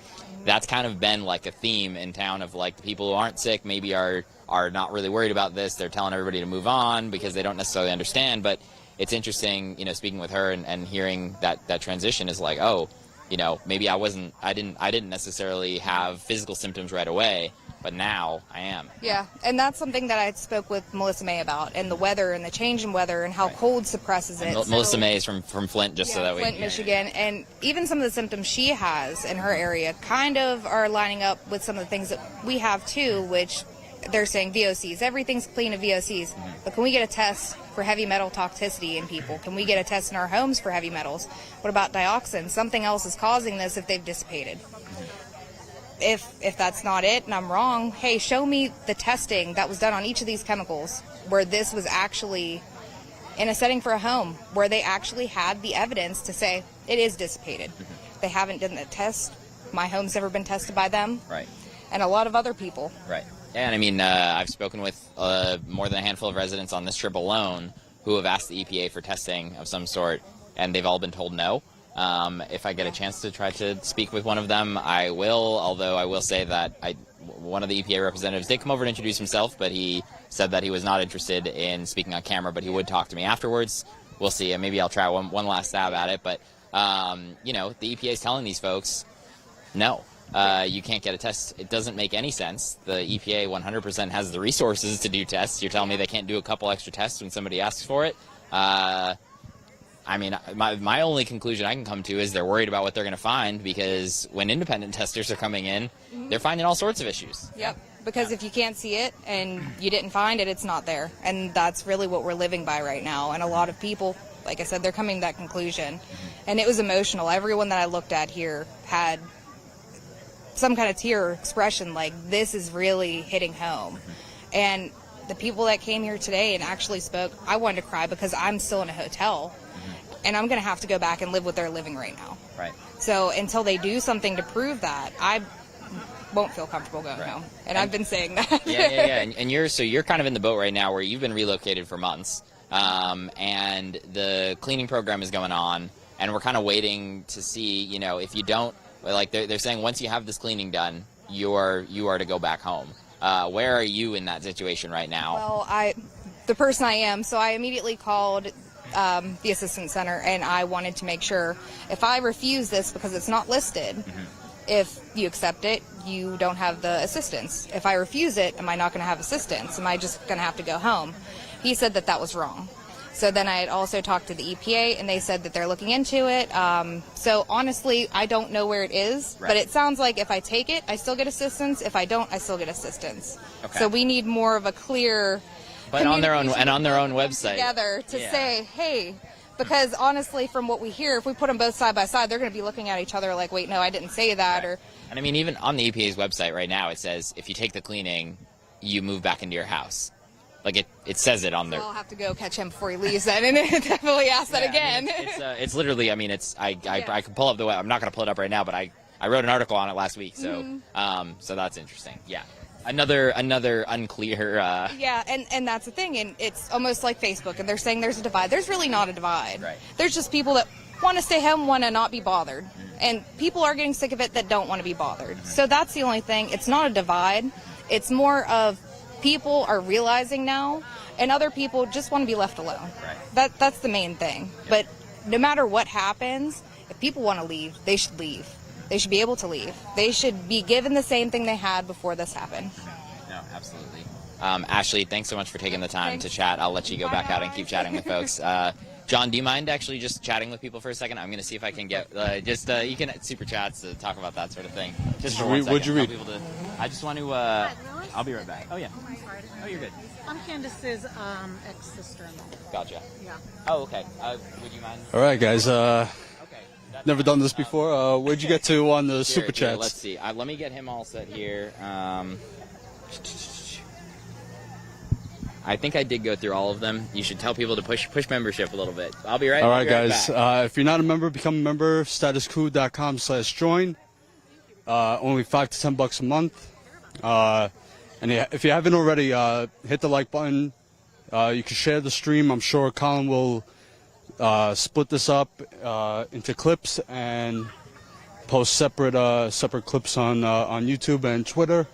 That's kind of been a theme in town of the people who aren't sick maybe are not really worried about this. They're telling everybody to move on because they don't necessarily understand. But it's interesting, speaking with her and hearing that transition is maybe I didn't necessarily have physical symptoms right away, but now I am. Yeah, and that's something that I spoke with Melissa May about, and the weather and the change in weather and how cold suppresses it. Melissa May is from Flint, so that Flint, Michigan, and even some of the symptoms she has in her area kind of are lining up with some of the things that we have too, which they're saying VOCs. Everything's clean of VOCs, but can we get a test for heavy metal toxicity in people? Can we get a test in our homes for heavy metals? What about dioxin? Something else is causing this if they've dissipated. If that's not it and I'm wrong, hey, show me the testing that was done on each of these chemicals where this was actually in a setting for a home, where they actually had the evidence to say, it is dissipated. They haven't done the test. My home's never been tested by them. Right. And a lot of other people. Right. Yeah, and I mean, I've spoken with more than a handful of residents on this trip alone who have asked the EPA for testing of some sort, and they've all been told no. If I get a chance to try to speak with one of them, I will, although I will say that one of the EPA representatives did come over and introduce himself, but he said that he was not interested in speaking on camera, but he would talk to me afterwards. We'll see. Maybe I'll try one last stab at it, but, you know, the EPA is telling these folks, no. You can't get a test. It doesn't make any sense. The EPA 100% has the resources to do tests. You're telling me they can't do a couple extra tests when somebody asks for it? I mean, my only conclusion I can come to is they're worried about what they're going to find, because when independent testers are coming in, they're finding all sorts of issues. Yep. Because if you can't see it and you didn't find it, it's not there. And that's really what we're living by right now. And a lot of people, like I said, they're coming to that conclusion. And it was emotional. Everyone that I looked at here had some kind of tear expression, like, this is really hitting home. And the people that came here today and actually spoke, I wanted to cry because I'm still in a hotel. And I'm going to have to go back and live what they're living right now. Right. So until they do something to prove that, I won't feel comfortable going home. And I've been saying that. Yeah. And you're kind of in the boat right now where you've been relocated for months, and the cleaning program is going on, and we're kind of waiting to see, you know, if you don't, like they're saying, once you have this cleaning done, you are to go back home. Where are you in that situation right now? Well, the person I am, so I immediately called the assistance center, and I wanted to make sure if I refuse this because it's not listed, if you accept it, you don't have the assistance. If I refuse it, am I not going to have assistance? Am I just going to have to go home? He said that that was wrong. So then I had also talked to the EPA, and they said that they're looking into it. So honestly, I don't know where it is, but it sounds like if I take it, I still get assistance. If I don't, I still get assistance. Okay. So we need more of a clear But on their own website together to say, hey, because honestly, from what we hear, if we put them both side by side, they're going to be looking at each other like, wait, no, I didn't say that. Or And I mean, even on the EPA's website right now, it says if you take the cleaning, you move back into your house. Like it says it on there. I'll have to go catch him before he leaves then, and definitely ask that again. I mean, it's literally. I mean, I can pull up the web. I'm not going to pull it up right now, but I wrote an article on it last week. So so that's interesting. Yeah. Another unclear. Yeah, and that's the thing, and it's almost like Facebook, and they're saying there's a divide. There's really not a divide. Right. There's just people that want to stay home, want to not be bothered, and people are getting sick of it that don't want to be bothered. So that's the only thing. It's not a divide. It's more of people are realizing now, and other people just want to be left alone. Right. That's the main thing. But no matter what happens, if people want to leave, they should leave. They should be able to leave. They should be given the same thing they had before this happened. No, absolutely. Ashley, thanks so much for taking the time to chat. I'll let you go back out and keep chatting with folks. John, do you mind actually just chatting with people for a second? I'm going to see if I can get you can super chats to talk about that sort of thing. Just for 1 second. What'd you read? I just want to. I'll be right back. Oh yeah. Oh, you're good. I'm Candace's ex-sister-in-law. Gotcha. Yeah. Oh, okay. Would you mind? All right, guys. Never done this before. Where'd you get to on the super chats? Let's see. Let me get him all set here. I think I did go through all of them. You should tell people to push membership a little bit. I'll be right. All right, guys. Back. If you're not a member, become a member. StatusCoup.com/join. Only $5 to $10 a month. And if you haven't already, hit the like button. You can share the stream. I'm sure Colin will split this up into clips and post separate clips on YouTube and Twitter.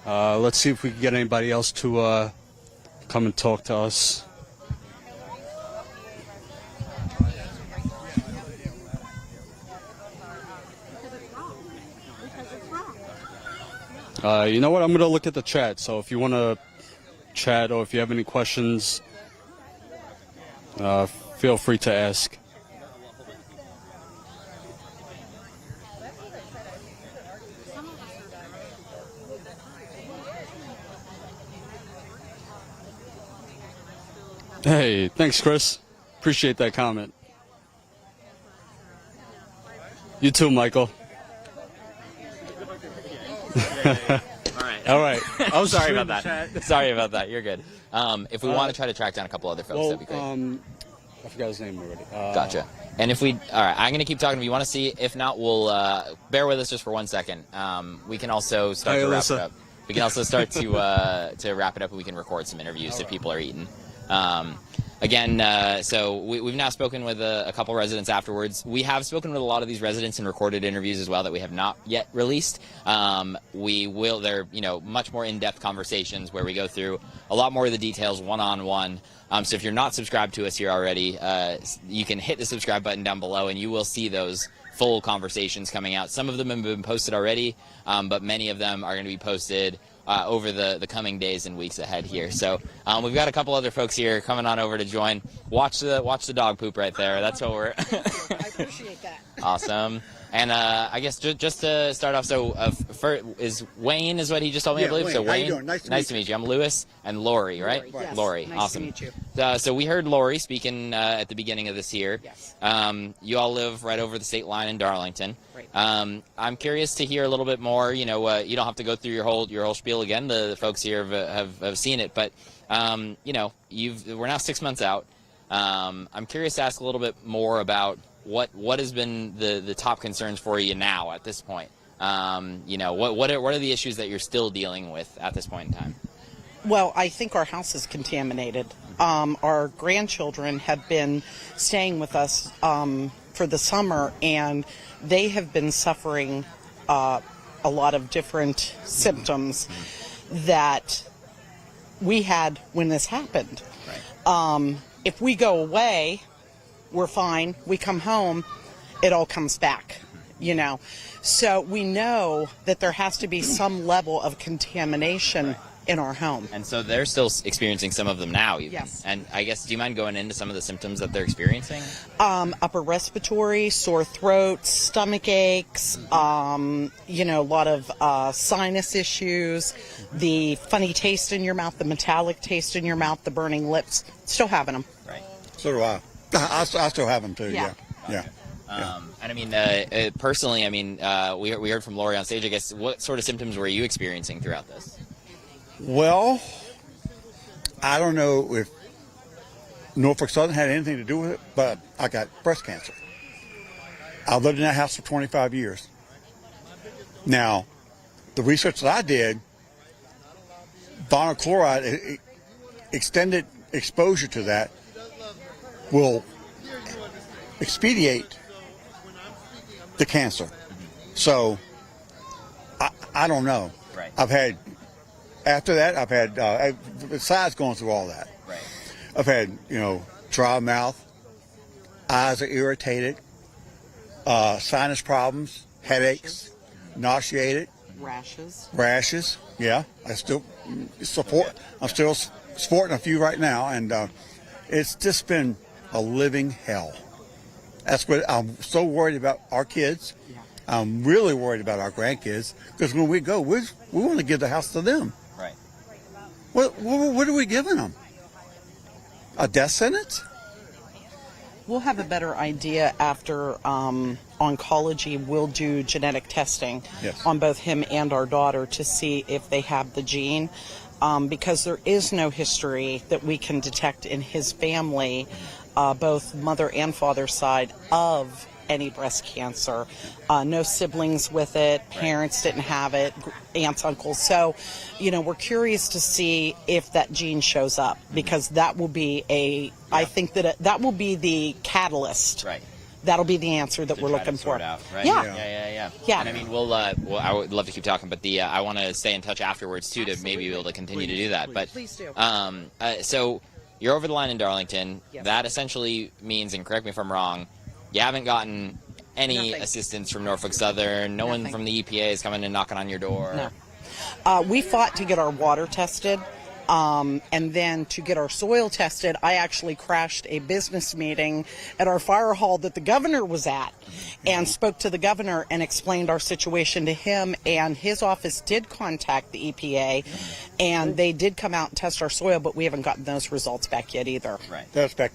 Let's see if we can get anybody else to come and talk to us. You know what? I'm going to look at the chat. So if you want to chat or if you have any questions, feel free to ask. Hey, thanks, Chris. Appreciate that comment. You too, Michael. All right. I'm sorry about that. Sorry about that. You're good. If we want to try to track down a couple other folks, that'd be great. forgot his name already. Gotcha. And if we, all right, I'm going to keep talking if you want to see. If not, we'll bear with us just for 1 second. We can also start to wrap it up. We can also start to wrap it up, and we can record some interviews if people are eating. Again, so we've now spoken with a couple residents afterwards. We have spoken with a lot of these residents and recorded interviews as well that we have not yet released. They're much more in-depth conversations where we go through a lot more of the details one-on-one. So if you're not subscribed to us here already, you can hit the subscribe button down below, and you will see those full conversations coming out. Some of them have been posted already, but many of them are going to be posted over the coming days and weeks ahead here. So we've got a couple other folks here coming on over to join. Watch the dog poop right there. That's what we're. I appreciate that. Awesome. And I guess just to start off, so is Wayne is what he just told me, I believe. Wayne. So Wayne, how you doing? Nice to meet you. I'm Lewis, and Lori, right? Yes. Lori, Nice awesome. to meet you. So we heard Lori speaking at the beginning of this year. Yes. You all live right over the state line in Darlington. Right. I'm curious to hear a little bit more. You don't have to go through your whole spiel again. The folks here have seen it, but we're now 6 months out. I'm curious to ask a little bit more about what has been the top concerns for you now at this point. What are the issues that you're still dealing with at this point in time? Well, I think our house is contaminated. Our grandchildren have been staying with us for the summer, and they have been suffering a lot of different symptoms that we had when this happened. Right. If we go away, we're fine. We come home, it all comes back, So we know that there has to be some level of contamination in our home. And so they're still experiencing some of them now, even. Yes. And I guess, do you mind going into some of the symptoms that they're experiencing? Upper respiratory, sore throats, stomach aches, a lot of sinus issues, the funny taste in your mouth, the metallic taste in your mouth, the burning lips. Still having them. Right. So do I. I still have them too. Yeah. Yeah. And I mean, personally, we heard from Lori on stage. I guess, what sort of symptoms were you experiencing throughout this? Well, I don't know if Norfolk Southern had anything to do with it, but I got breast cancer. I lived in that house for 25 years. Now, the research that I did, vinyl chloride, extended exposure to that will expedite the cancer. So, I don't know. Right. After that, I've had, besides going through all that, Right. I've had, dry mouth, eyes are irritated, sinus problems, headaches, nauseated. Rashes, yeah. I'm still sporting a few right now, and it's just been a living hell. That's what I'm so worried about our kids. Yeah. I'm really worried about our grandkids, because when we go, we want to give the house to them. Right. What are we giving them? A death sentence? We'll have a better idea after oncology will do genetic testing on both him and our daughter to see if they have the gene, because there is no history that we can detect in his family, both mother and father's side, of any breast cancer. No siblings with it, parents didn't have it, aunts, uncles. So, we're curious to see if that gene shows up, because that will be I think that will be the catalyst. Right. That'll be the answer that we're looking for. Out, right? Yeah. And I mean, I would love to keep talking, but I want to stay in touch afterwards too, to maybe be able to continue to do that. But please do. So you're over the line in Darlington. Yes. That essentially means, and correct me if I'm wrong, you haven't gotten any Nothing. assistance from Norfolk Southern. No one from the EPA is coming and knocking on your door. No. We fought to get our water tested. And then to get our soil tested, I actually crashed a business meeting at our fire hall that the governor was at, and spoke to the governor and explained our situation to him, and his office did contact the EPA, and they did come out and test our soil, but we haven't gotten those results back yet either. Right. That's back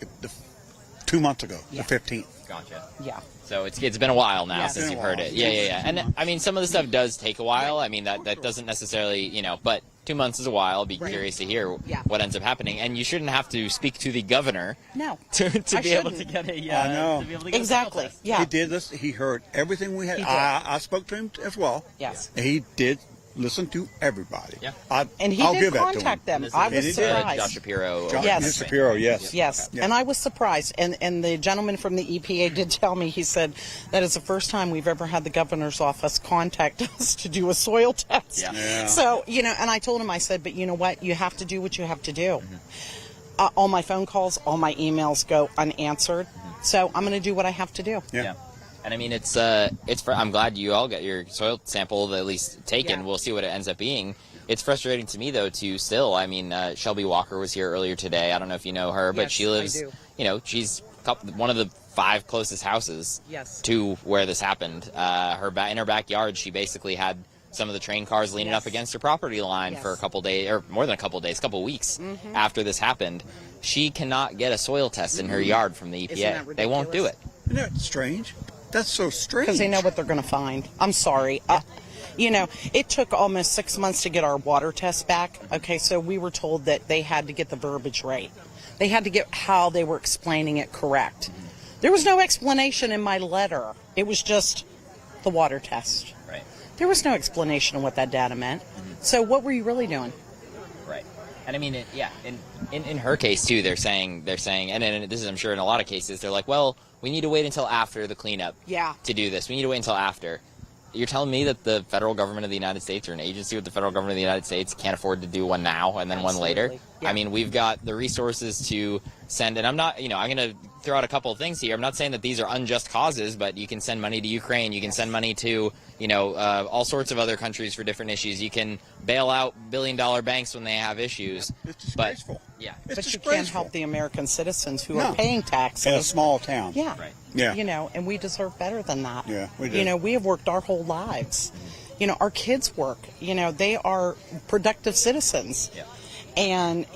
2 months ago, Yeah. the 15th. Gotcha. Yeah. So it's been a while now Yes. since Been a you've heard while. it. Yeah. And I mean, some of the stuff does take a while. I mean, that doesn't necessarily, but 2 months is a while. I'll be curious to hear what ends up happening. And you shouldn't have to speak to the governor No. to I be able to shouldn't. get a I know. to be able to get Exactly. a soil test. Yeah. He did this. He heard everything we had. He did. I spoke to him as well. Yes. He did listen to everybody. Yeah. And he I'll did give that to him. contact them. This I is- was He did. surprised. Josh Shapiro. Yes. Shapiro, yes. Yes, Yeah. and I was surprised. And the gentleman from the EPA did tell me, he said, that is the first time we've ever had the governor's office contact us to do a soil test. Yeah. Yeah. So, and I told him, I said, but you know what? You have to do what you have to do. All my phone calls, all my emails go unanswered. So I'm going to do what I have to do. Yeah. And I mean, I'm glad you all got your soil sample at least taken. Yeah. We'll see what it ends up being. It's frustrating to me though, I mean, Shelby Walker was here earlier today. I don't know if you know her, but Yes, she lives, I do. she's one of the 5 closest houses Yes. to where this happened. In her backyard, she basically had some of the train cars leaning up against her property line for a couple days, or more than a couple days, couple weeks after this happened. She cannot get a soil test in her yard from the EPA. Isn't that They won't do it. Isn't that strange? That's so strange. Because they know what they're going to find. I'm sorry. It took almost 6 months to get our water test back. Okay, so we were told that they had to get the verbiage right. They had to get how they were explaining it correct. There was no explanation in my letter. It was just the water test. Right. There was no explanation of what that data meant. So what were you really doing? Right. And I mean, in her case too, they're saying, and this is, I'm sure, in a lot of cases, they're like, well, we need to wait until after the cleanup to do this. We need to wait until after. You're telling me that the federal government of the United States, or an agency with the federal government of the United States, can't afford to do one now and then one later? Yeah. I mean, we've got the resources to send, and I'm not, I'm going to throw out a couple of things here. I'm not saying that these are unjust causes, but you can send money to Ukraine. You can send money to, all sorts of other countries for different issues. You can bail out billion-dollar banks when they have issues. It's disgraceful. But you can't help the American citizens who are paying taxes. In a small town. Yeah. Right. Yeah. And we deserve better than that. Yeah, we do. We have worked our whole lives. Our kids work. They are productive citizens. Yeah. And,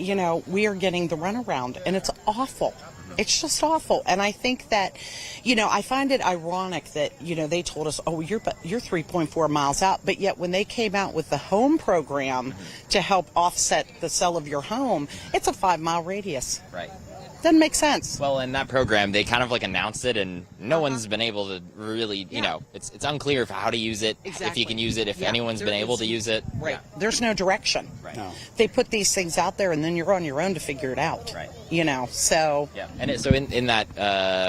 we are getting the runaround. And it's awful. It's just awful. And I think that, I find it ironic that, they told us, oh, you're 3.4 miles out. But yet when they came out with the home program to help offset the sale of your home, it's a 5-mile radius. Right. Doesn't make sense. Well, in that program, they kind of announced it, and no one's been able to really, it's unclear how to use it, if you can use it, if anyone's been able to use it. Right. Yeah. There's no direction. Right. No. They put these things out there, and then you're on your own to figure it out. Right. So. Yeah. And so in that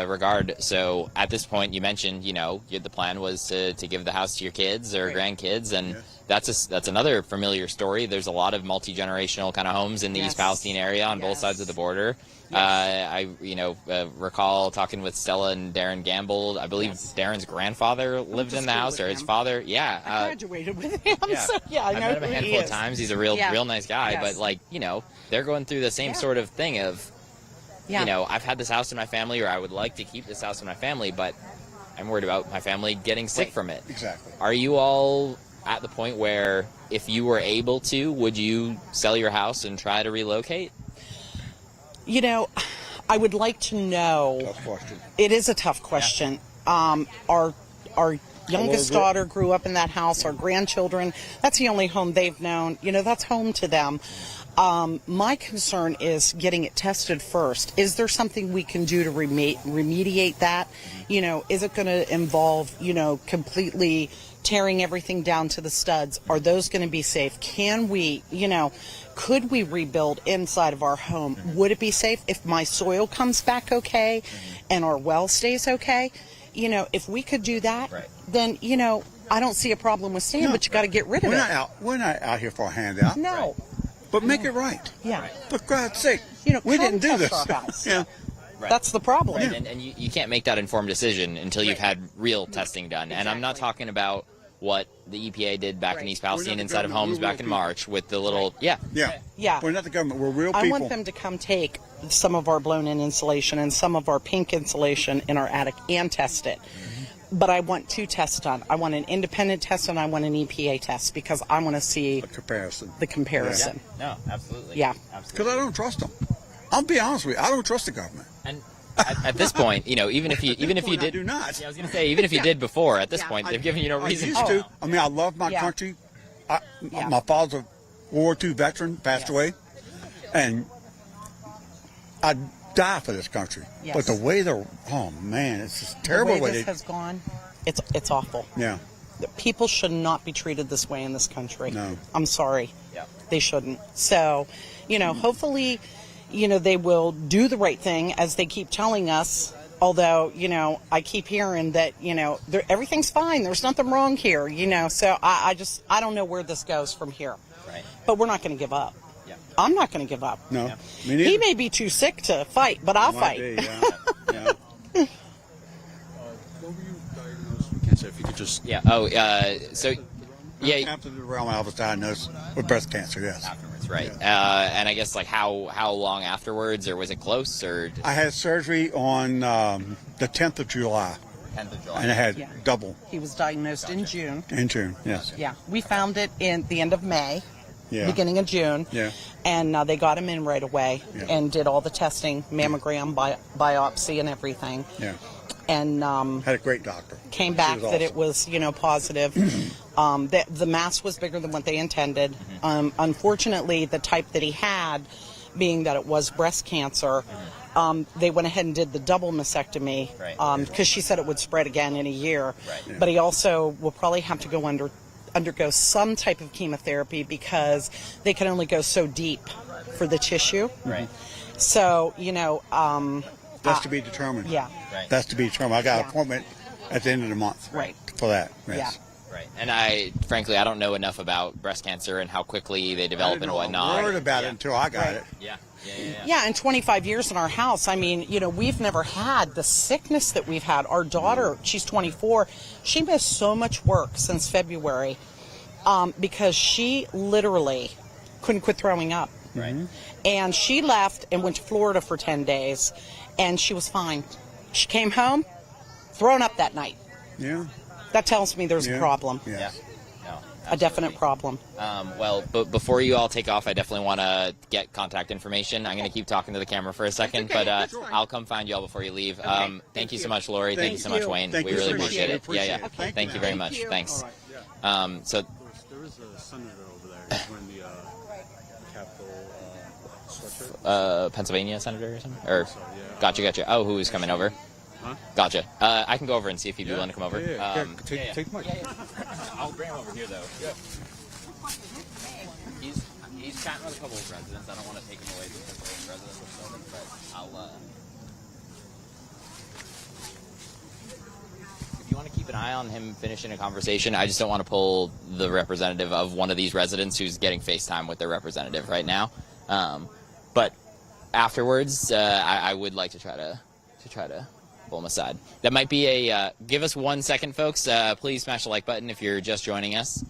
regard, so at this point, you mentioned, the plan was to give the house to your kids or grandkids, and that's another familiar story. There's a lot of multi-generational kind of homes in the East Palestine area on both sides of the border. I recall talking with Stella and Darren Gamble. I believe Darren's grandfather lived in the house, or his father. Yeah. I graduated with him, so I know I've met him a who he handful of is. times. He's a real nice guy, Yes. but they're going through the same sort of thing of, I've had this house in my family, or I would like to keep this house in my family, but I'm worried about my family getting sick from it. Exactly. Are you all at the point where, if you were able to, would you sell your house and try to relocate? I would like to know. Tough question. It is a tough question. Our youngest daughter grew up in that house. Our grandchildren, that's the only home they've known. That's home to them. My concern is getting it tested first. Is there something we can do to remediate that? Is it going to involve, completely tearing everything down to the studs? Are those going to be safe? Can we, could we rebuild inside of our home? Would it be safe if my soil comes back okay and our well stays okay? If we could do that, then, I don't see a problem with staying, but you got to get rid of it. We're not out here for a handout. No. But make it right. Yeah. For God's sake. We didn't do this. Yeah. Right. That's the problem. Right. And you can't make that informed decision until you've had real testing done. And I'm not talking about what the EPA did back in East Palestine inside of homes back in March with the little, Yeah. We're not the government. We're real I people. want them to come take some of our blown-in insulation and some of our pink insulation in our attic and test it. But I want 2 tests done. I want an independent test and I want an EPA test, because I want to see the comparison. No, absolutely. Yeah. Because I don't trust them. I'll be honest with you. I don't trust the government. And At this point, you know, even if you did, I do not. Yeah, I was going to say, even if you did before, at this point, they've given you no reason. I used to. I mean, I love my country. My father's a World War II veteran, passed away, and I'd die for this country. Yes. But the way oh man, it's just terrible. The way this has gone, it's awful. Yeah. People should not be treated this way in this country. No. I'm sorry. Yeah. They shouldn't. So, you know, hopefully, you know, they will do the right thing as they keep telling us. Although, you know, I keep hearing that, you know, everything's fine. There's nothing wrong here, you know. So I don't know where this goes from here. Right. But we're not going to give up. Yeah. I'm not going to give up. No. Yeah. Me neither. He may be too sick to fight, but I'll fight. Be, yeah. Yeah. What were you diagnosed with cancer? If you could just... Yeah. So... Yeah. After the realm, I was diagnosed with breast cancer, yes. Afterwards, right. And I guess, like, how long afterwards, or was it close, or... I had surgery on the 10th of July. 10th of July. And I had double. He was diagnosed in June. In June, yes. Yeah. We found it in the end of May. Yeah. Beginning of June. Yeah. And they got him in right away and did all the testing, mammogram, biopsy, and everything. Yeah. And had a great doctor. Came back She was that awesome. it was, you know, positive. The mass was bigger than what they intended. Unfortunately, the type that he had, being that it was breast cancer, they went ahead and did the double mastectomy because she said it would spread again in a year. Right. Yeah. But he also will probably have to go undergo some type of chemotherapy because they can only go so deep for the tissue. Right. So, you know... that's to be determined. Yeah. Right. That's to be determined. I got an appointment at the end of the month. Right. For that. Yes. Yeah. Right. And frankly, I don't know enough about breast cancer and how quickly they develop and whatnot. I didn't know a word about it until I got it. Yeah. Yeah, in 25 years in our house, I mean, you know, we've never had the sickness that we've had. Our daughter, she's 24, she missed so much work since February because she literally couldn't quit throwing up. Right. And she left and went to Florida for 10 days, and she was fine. She came home, throwing up that night. Yeah. That tells me there's a problem. Yeah. No, a definite problem. Well, but before you all take off, I definitely want to get contact information. I'm going to keep talking to the camera for a second, but I'll come find you all before you leave. Thank you so much, Lori. Thank you so much, Wayne. We really appreciate it. Yeah. Thank you very much. Thanks. So there is a senator over there. He's wearing the Capitol sweatshirt. Pennsylvania senator or something? Or gotcha. Oh, who's coming over? Huh? Gotcha. I can go over and see if you'd be willing to come over. Yeah. Take the mic. I'll bring him over here, though. He's chatting with a couple of residents. I don't want to take him away because they're residents of Sylvan, but I'll... If you want to keep an eye on him finishing a conversation, I just don't want to pull the representative of one of these residents who's getting FaceTime with their representative right now. But afterwards, I would like to try to pull him aside. That might be a give us 1 second, folks. Please smash the like button if you're just joining us.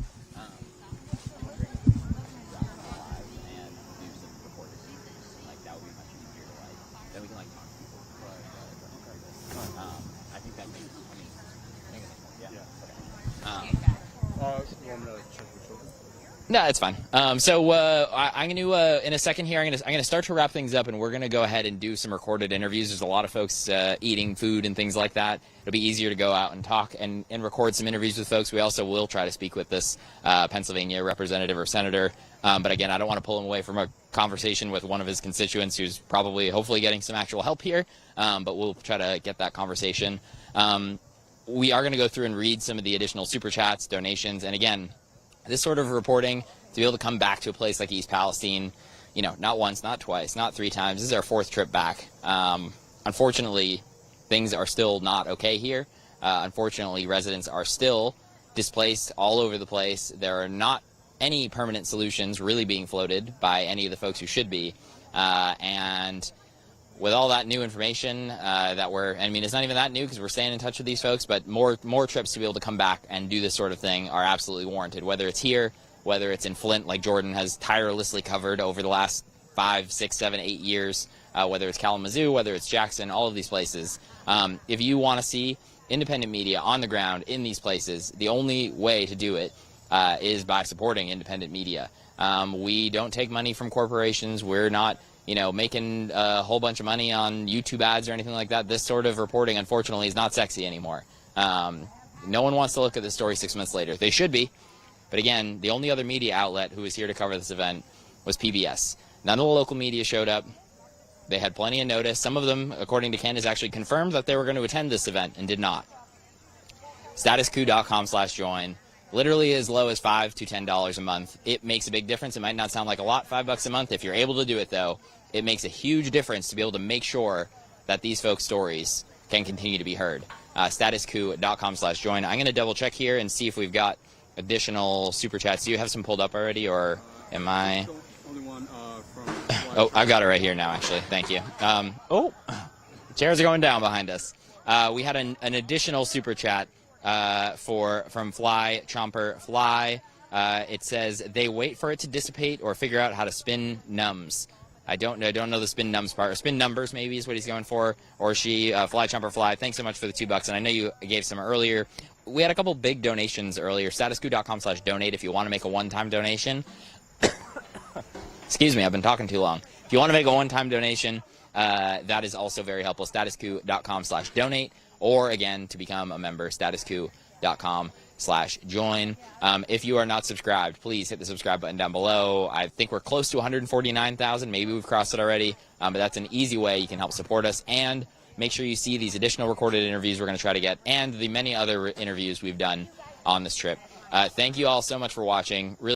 No, it's fine. So I'm going to, in a second here, I'm going to start to wrap things up, and we're going to go ahead and do some recorded interviews. There's a lot of folks eating food and things like that. It'll be easier to go out and talk and record some interviews with folks. We also will try to speak with this Pennsylvania representative or senator. But again, I don't want to pull him away from a conversation with one of his constituents who's probably, hopefully, getting some actual help here. But we'll try to get that conversation. We are going to go through and read some of the additional super chats, donations, and again, this sort of reporting, to be able to come back to a place like East Palestine, you know, not once, not twice, not 3 times. This is our 4th trip back. Unfortunately, things are still not okay here. Unfortunately, residents are still displaced all over the place. There are not any permanent solutions really being floated by any of the folks who should be. And with all that new information it's not even that new because we're staying in touch with these folks, but more trips to be able to come back and do this sort of thing are absolutely warranted, whether it's here, whether it's in Flint, like Jordan has tirelessly covered over the last 5, 6, 7, 8 years, whether it's Kalamazoo, whether it's Jackson, all of these places. If you want to see independent media on the ground in these places, the only way to do it is by supporting independent media. We don't take money from corporations. We're not making a whole bunch of money on YouTube ads or anything like that. This sort of reporting, unfortunately, is not sexy anymore. No one wants to look at this story 6 months later. They should be. But again, the only other media outlet who was here to cover this event was PBS. None of the local media showed up. They had plenty of notice. Some of them, according to Candace, actually confirmed that they were going to attend this event and did not. StatusCoup.com/join. Literally as low as $5 to $10 a month. It makes a big difference. It might not sound like a lot, $5 a month. If you're able to do it, though, it makes a huge difference to be able to make sure that these folks' stories can continue to be heard. StatusCoup.com/join. I'm going to double check here and see if we've got additional super chats. Do you have some pulled up already, or am I? Only one from. Oh, I've got it right here now, actually. Thank you. Chairs are going down behind us. We had an additional super chat from Fly Chomper Fly. It says they wait for it to dissipate or figure out how to spin nums. I don't know the spin nums part. Or spin numbers maybe is what he's going for, or she. Fly Chomper Fly. Thanks so much for the $2, and I know you gave some earlier. We had a couple big donations earlier. StatusCoup.com/donate if you want to make a one-time donation. Excuse me, I've been talking too long. If you want to make a one-time donation, that is also very helpful. StatusCoup.com/donate, or again, to become a member, StatusCoup.com/join. If you are not subscribed, please hit the subscribe button down below. I think we're close to 149,000. Maybe we've crossed it already, but that's an easy way you can help support us. And make sure you see these additional recorded interviews we're going to try to get, and the many other interviews we've done on this trip. Thank you all so much for watching. Really